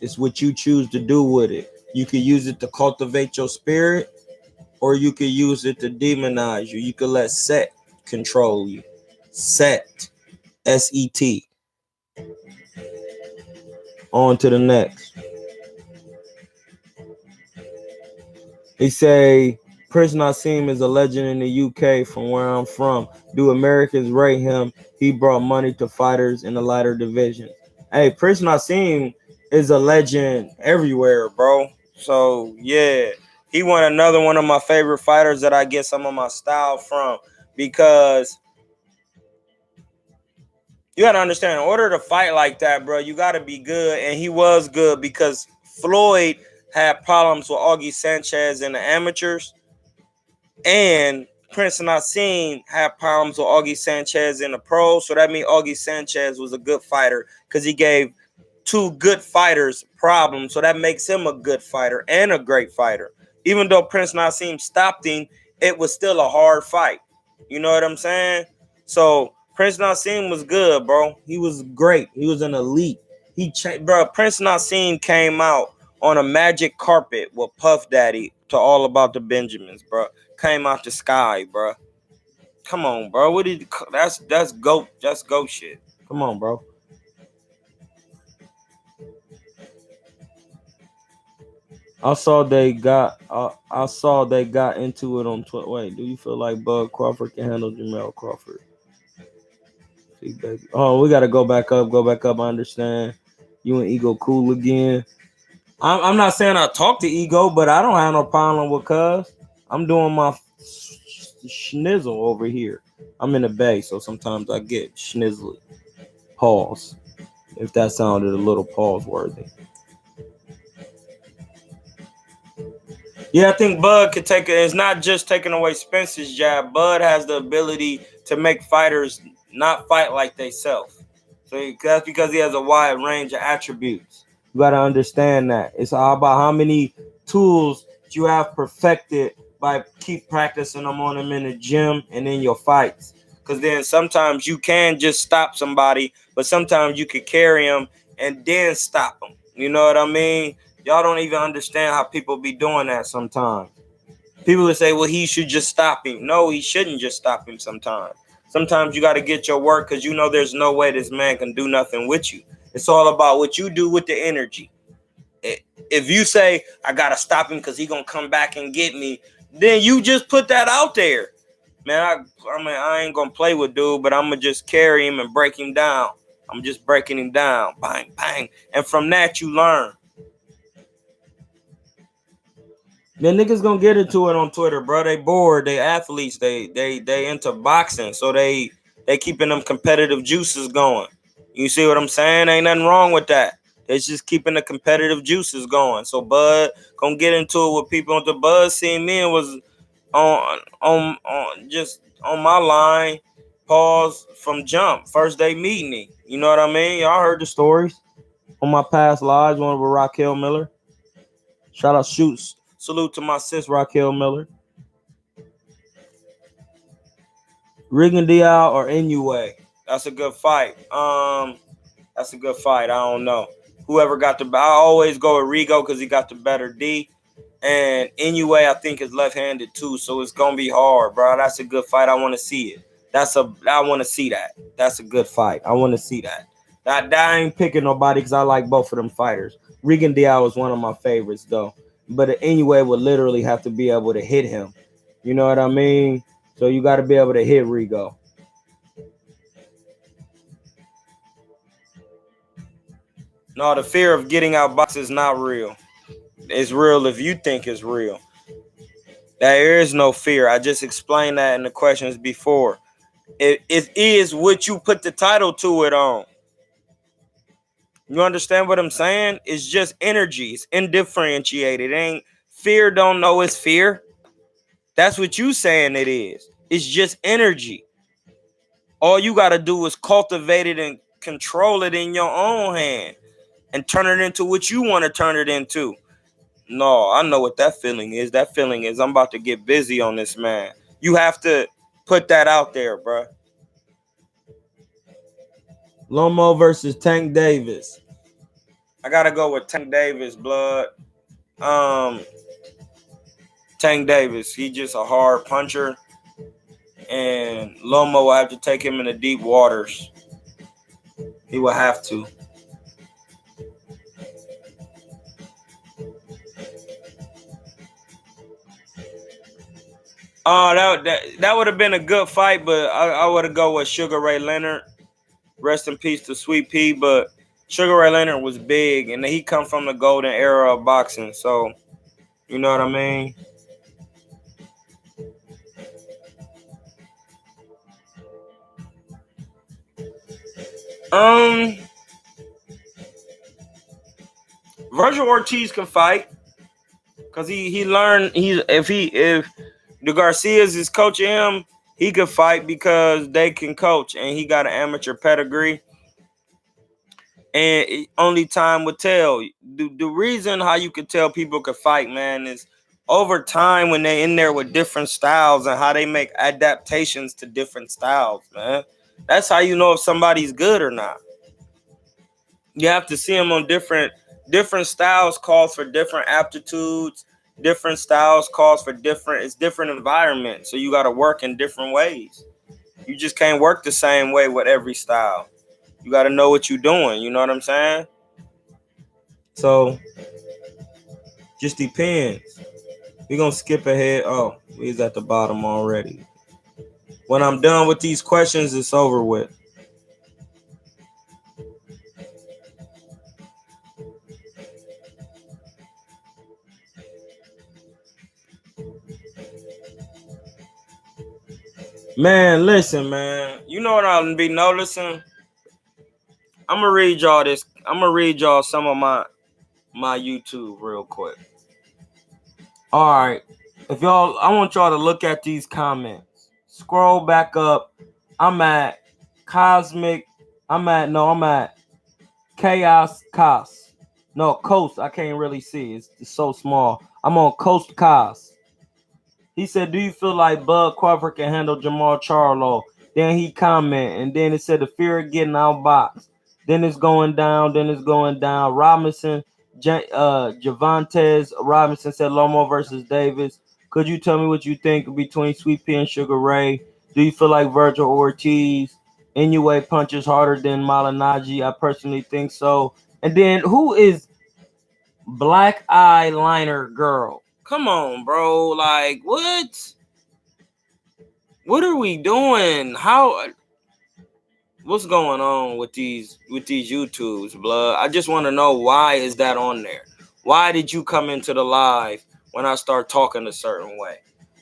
It's what you choose to do with it. You could use it to cultivate your spirit, or you could use it to demonize you. You could let Set control you. Set. S-E-T. On to the next. They say Prince Nassim is a legend in the UK from where I'm from. Do Americans rate him? He brought money to fighters in the lighter division. Hey, Prince Nassim is a legend everywhere, bro. So, yeah. He won another one of my favorite fighters that I get some of my style from, because you got to understand, in order to fight like that, bro, you got to be good. And he was good because Floyd had problems with Augie Sanchez in the amateurs. And Prince Nassim had problems with Augie Sanchez in the pros, so that means Augie Sanchez was a good fighter because he gave two good fighters problems, so that makes him a good fighter and a great fighter. Even though Prince Nassim stopped him, it was still a hard fight. You know what I'm saying? So Prince Nassim was good, bro. He was great. He was an elite. Bro, Prince Nassim came out on a magic carpet with Puff Daddy to All About the Benjamins, bro. Came out the sky, bro. Come on, bro. What did that's goat. That's goat shit. Come on, bro. I saw they got into it on Twitter. Wait, do you feel like Bud Crawford can handle Jamel Crawford? See, baby. Oh, we gotta go back up. I understand. You and Ego cool again. I'm not saying I talk to Ego, but I don't have no problem with Cuz. I'm doing my schnizzle over here. I'm in the Bay, so sometimes I get schnizzly. Pause. If that sounded a little pause worthy. Yeah, I think Bud could take it. It's not just taking away Spence's jab. Bud has the ability to make fighters not fight like they self. So that's because he has a wide range of attributes. You got to understand that. It's all about how many tools you have perfected by keep practicing them on them in the gym and in your fights. Because then sometimes you can just stop somebody, but sometimes you could carry them and then stop them. You know what I mean? Y'all don't even understand how people be doing that sometimes. People would say, well, he should just stop him. No, he shouldn't just stop him sometimes. Sometimes you got to get your work because you know there's no way this man can do nothing with you. It's all about what you do with the energy. If you say, I got to stop him because he's going to come back and get me, then you just put that out there. Man, I ain't going to play with dude, but I'm going to just carry him and break him down. I'm just breaking him down. Bang, bang. And from that, you learn. The niggas gonna get into it on Twitter, bro. They bored. They athletes. They into boxing, so they keeping them competitive juices going. You see what I'm saying? Ain't nothing wrong with that. It's just keeping the competitive juices going. So Bud gonna get into it with people. The Bud seen me and was on just on my line. Pause from jump. First day meeting me. You know what I mean? Y'all heard the stories on my past lives. One with Raquel Miller. Shout out shoots. Salute to my sis Raquel Miller. Rigondeaux or Inoue? That's a good fight. That's a good fight. I don't know. Whoever got the, I always go with Rigo because he got the better D. And Inoue, I think, is left-handed too, so it's gonna be hard, bro. That's a good fight. I want to see it. I want to see that. That's a good fight. I want to see that. That I ain't picking nobody because I like both of them fighters. Rigondeaux is one of my favorites though. But Inoue would literally have to be able to hit him. You know what I mean? So you got to be able to hit Rigo. No, the fear of getting outboxed is not real. It's real if you think it's real. There is no fear. I just explained that in the questions before. It is what you put the title to it on. You understand what I'm saying? It's just energy. It's indifferentiated. It ain't fear. Don't know it's fear. That's what you saying it is. It's just energy. All you got to do is cultivate it and control it in your own hand and turn it into what you want to turn it into. No, I know what that feeling is. That feeling is I'm about to get busy on this man. You have to put that out there, bro. Lomo versus Tank Davis. I got to go with Tank Davis, blood. Tank Davis, he just a hard puncher. And Lomo will have to take him in the deep waters. He will have to. Oh, that would have been a good fight, but I would have go with Sugar Ray Leonard. Rest in peace to Sweet Pea, but Sugar Ray Leonard was big, and he come from the golden era of boxing. So, you know what I mean? Virgil Ortiz can fight because he learned if The Garcias is coaching him. He could fight because they can coach, and he got an amateur pedigree. And only time would tell. The reason how you could tell people could fight, man, is over time when they in there with different styles and how they make adaptations to different styles, man. That's how you know if somebody's good or not. You have to see them on different styles calls for different aptitudes. Different styles calls for different environments. So you got to work in different ways. You just can't work the same way with every style. You got to know what you're doing. You know what I'm saying? So just depends. We're going to skip ahead. Oh, he's at the bottom already. When I'm done with these questions, it's over with. Man, listen, man. You know what I'll be noticing? I'm gonna read y'all this. I'm gonna read y'all some of my YouTube real quick. All right. I want y'all to look at these comments. Scroll back up. I'm at Chaos Cos. No, Coast. I can't really see. It's so small. I'm on Coast Cos. He said, "Do you feel like Bud Crawford can handle Jamal Charlo?" Then he comment, and then it said the fear of getting outboxed. Then it's going down. Robinson, Javantes Robinson said Lomo versus Davis. Could you tell me what you think between Sweet Pea and Sugar Ray? Do you feel like Virgil Ortiz Inoue punches harder than Malignaggi? I personally think so. And then who is Black Eyeliner Girl? Come on, bro. Like, what? What are we doing? What's going on with these YouTubes, blood? I just want to know, why is that on there? Why did you come into the live when I start talking a certain way?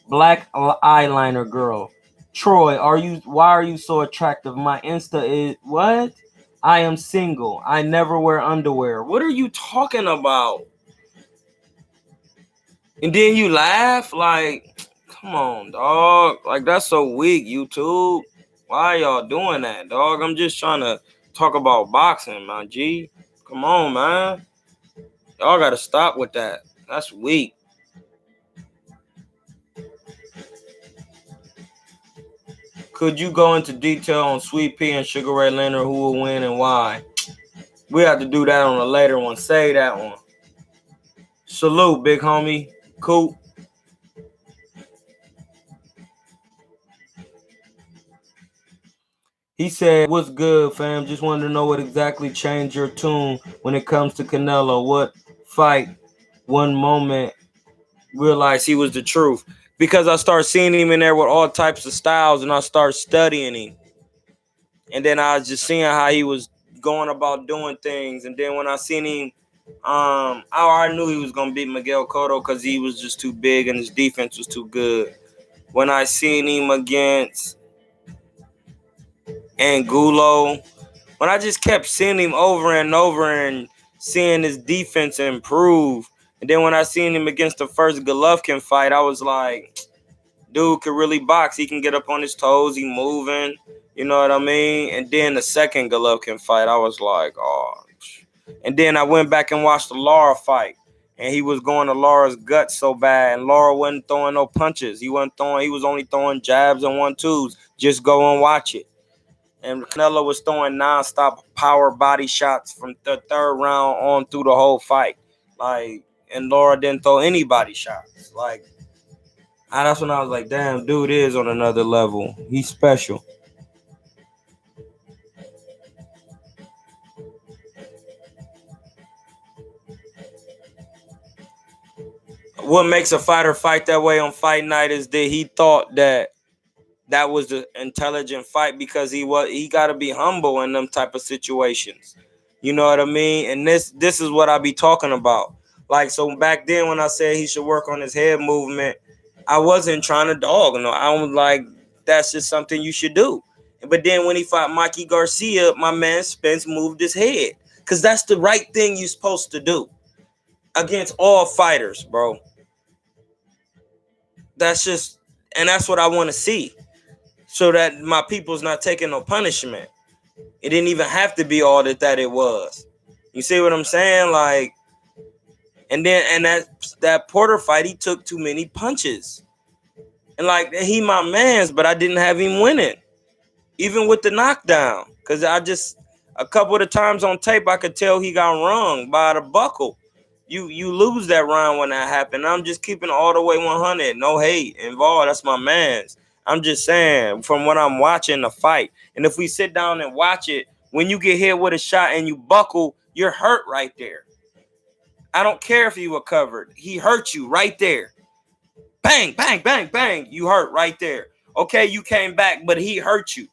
Black Eyeliner Girl. Troy, why are you so attractive? My Insta is what? I am single. I never wear underwear. What are you talking about? And then you laugh? Like, come on, dog. Like, that's so weak, YouTube. Why y'all doing that, dog? I'm just trying to talk about boxing, my G. Come on, man. Y'all gotta stop with that. That's weak. Could you go into detail on Sweet Pea and Sugar Ray Leonard, who will win and why? We have to do that on a later one. Say that one. Salute, big homie. Cool. He said, "What's good, fam? Just wanted to know what exactly changed your tune when it comes to Canelo. What fight, one moment, realized he was the truth?" Because I started seeing him in there with all types of styles, and I started studying him. And then I was just seeing how he was going about doing things. And then when I seen him, I already knew he was going to beat Miguel Cotto because he was just too big and his defense was too good. When I seen him against Angulo, when I just kept seeing him over and over and seeing his defense improve. And then when I seen him against the first Golovkin fight, I was like, dude can really box. He can get up on his toes. He moving. You know what I mean? And then the second Golovkin fight, I was like, oh. And then I went back and watched the Lara fight. And he was going to Lara's guts so bad. And Lara wasn't throwing no punches. He was only throwing jabs and 1-2s. Just go and watch it. And Canelo was throwing nonstop power body shots from the third round on through the whole fight. Like, and Lara didn't throw any body shots. Like, that's when I was like, damn, dude is on another level. He's special. What makes a fighter fight that way on fight night is that he thought that was the intelligent fight, because he got to be humble in them type of situations. You know what I mean? And this is what I be talking about. Like, so back then when I said he should work on his head movement, I wasn't trying to dog. No, I was like, that's just something you should do. But then when he fought Mikey Garcia, my man Spence moved his head, because that's the right thing you're supposed to do against all fighters, bro. That's just And that's what I want to see, so that my people's not taking no punishment. It didn't even have to be all that it was. You see what I'm saying? Like, and that Porter fight, he took too many punches. And like, he my man's, but I didn't have him winning, even with the knockdown, because a couple of the times on tape I could tell he got rung by the buckle. You lose that round when that happened. I'm just keeping all the way 100, no hate involved. That's my man's. I'm just saying, from what I'm watching the fight, and if we sit down and watch it, when you get hit with a shot and you buckle, you're hurt right there. I don't care if you were covered. He hurt you right there. Bang, bang, bang, bang. You hurt right there. Okay, you came back, but he hurt you.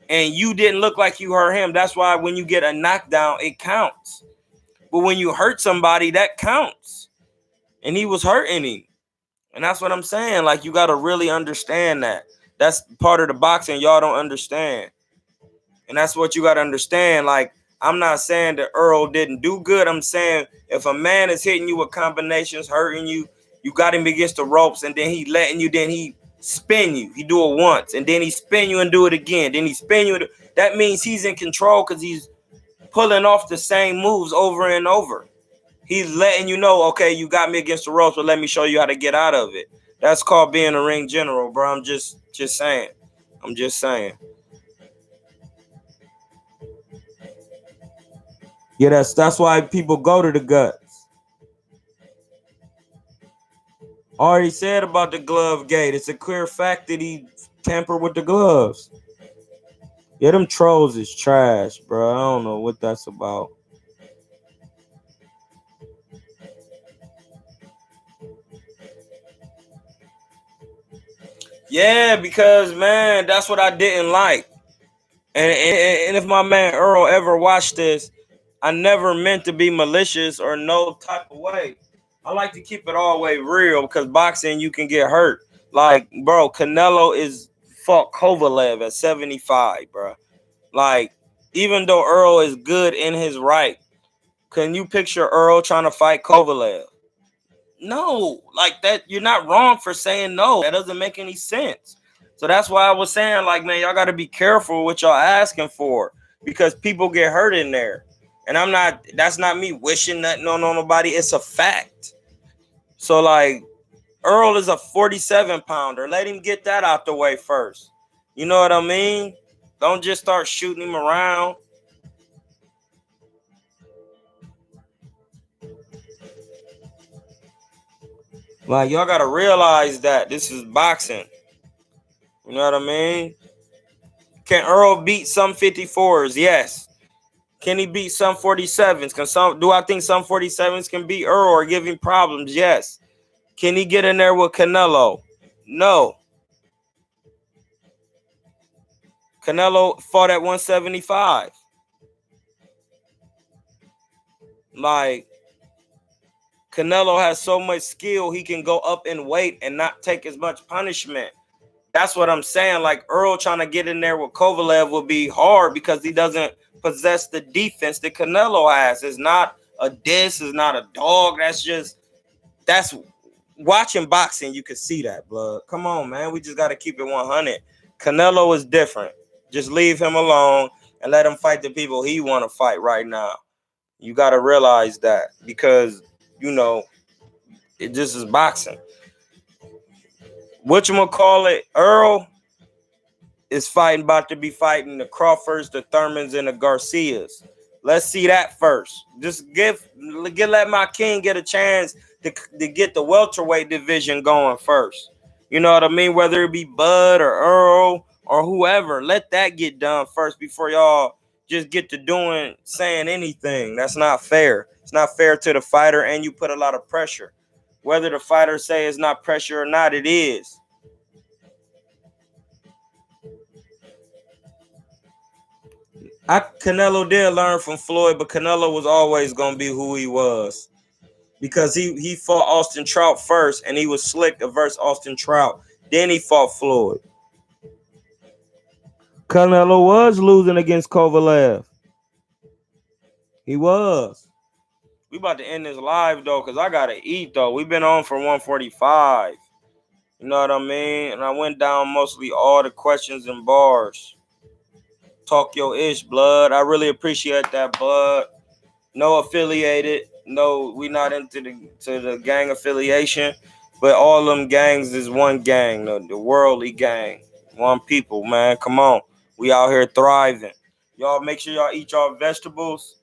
And you didn't look like you hurt him. That's why when you get a knockdown, it counts. But when you hurt somebody, that counts. And he was hurting him. And that's what I'm saying. Like, you got to really understand that. That's part of the boxing y'all don't understand. And that's what you got to understand. Like, I'm not saying that Earl didn't do good. I'm saying if a man is hitting you with combinations, hurting you, you got him against the ropes, and then he letting you, then he spin you. He do it once, and then he spin you and do it again. Then he spin you. That means he's in control because he's pulling off the same moves over and over. He's letting you know, okay, you got me against the ropes, but let me show you how to get out of it. That's called being a ring general, bro. I'm just saying. I'm just saying. Yeah, that's why people go to the guts. Already said about the glove gate. It's a clear fact that he tampered with the gloves. Yeah, them trolls is trash, bro. I don't know what that's about. Yeah, because, man, that's what I didn't like. And if my man Earl ever watched this, I never meant to be malicious or no type of way. I like to keep it all the way real, because boxing, you can get hurt. Like, bro, Canelo fought Kovalev at 75, bro. Like, even though Earl is good in his right, can you picture Earl trying to fight Kovalev? No, like that. You're not wrong for saying no. That doesn't make any sense. So that's why I was saying, like, man, y'all got to be careful what y'all asking for, because people get hurt in there. And that's not me wishing nothing on nobody. It's a fact. So, like, Earl is a 47 pounder. Let him get that out the way first. You know what I mean? Don't just start shooting him around. Like, y'all got to realize that this is boxing. You know what I mean? Can Earl beat some 54s? Yes. Can he beat some 47s? Do I think some 47s can beat Earl or give him problems? Yes. Can he get in there with Canelo? No. Canelo fought at 175. Like, Canelo has so much skill, he can go up in weight and not take as much punishment. That's what I'm saying. Like, Earl trying to get in there with Kovalev will be hard because he doesn't possess the defense that Canelo has. It's not a diss, it's not a dog. That's watching boxing, you can see that, blood. Come on, man. We just got to keep it 100. Canelo is different. Just leave him alone and let him fight the people he want to fight right now. You got to realize that, because, you know, it just is boxing. Whatchamacallit, Earl is about to be fighting the Crawfords, the Thurmans, and the Garcias. Let's see that first. Just let my king get a chance to get the welterweight division going first. You know what I mean? Whether it be Bud or Earl or whoever, let that get done first before y'all just get to saying anything. That's not fair. It's not fair to the fighter, and you put a lot of pressure. Whether the fighter say it's not pressure or not, it is. Canelo did learn from Floyd, but Canelo was always going to be who he was, because he fought Austin Trout first, and he was slick versus Austin Trout. Then he fought Floyd. Canelo was losing against Kovalev. He was. We about to end this live, though, because I got to eat, though. We've been on for 145. You know what I mean? And I went down mostly all the questions and bars. Talk your ish, blood. I really appreciate that, blood. No affiliated. No, we not into the gang affiliation. But all them gangs is one gang, the worldly gang. One people, man. Come on. We out here thriving. Y'all make sure y'all eat y'all vegetables.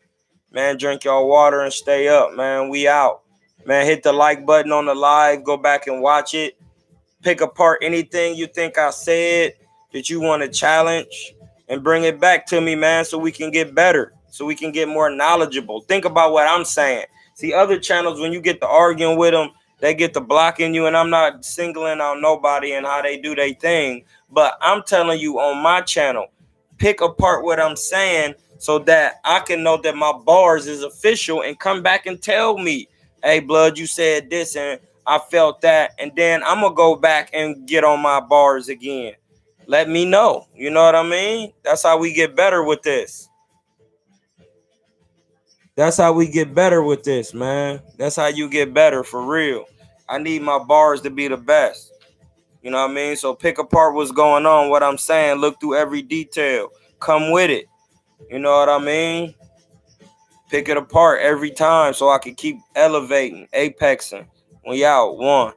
Man, drink y'all water and stay up, man. We out. Man, hit the like button on the live. Go back and watch it. Pick apart anything you think I said that you want to challenge and bring it back to me, man, so we can get better, so we can get more knowledgeable. Think about what I'm saying. See, other channels, when you get to arguing with them, they get to blocking you, and I'm not singling out nobody and how they do their thing, but I'm telling you on my channel, pick apart what I'm saying so that I can know that my bars is official and come back and tell me, hey, blood, you said this and I felt that, and then I'm gonna go back and get on my bars again. Let me know. You know what I mean? That's how we get better with this. That's how we get better with this, man. That's how you get better for real. I need my bars to be the best. You know what I mean? So pick apart what's going on, what I'm saying. Look through every detail. Come with it. You know what I mean? Pick it apart every time so I can keep elevating, apexing. We out. One.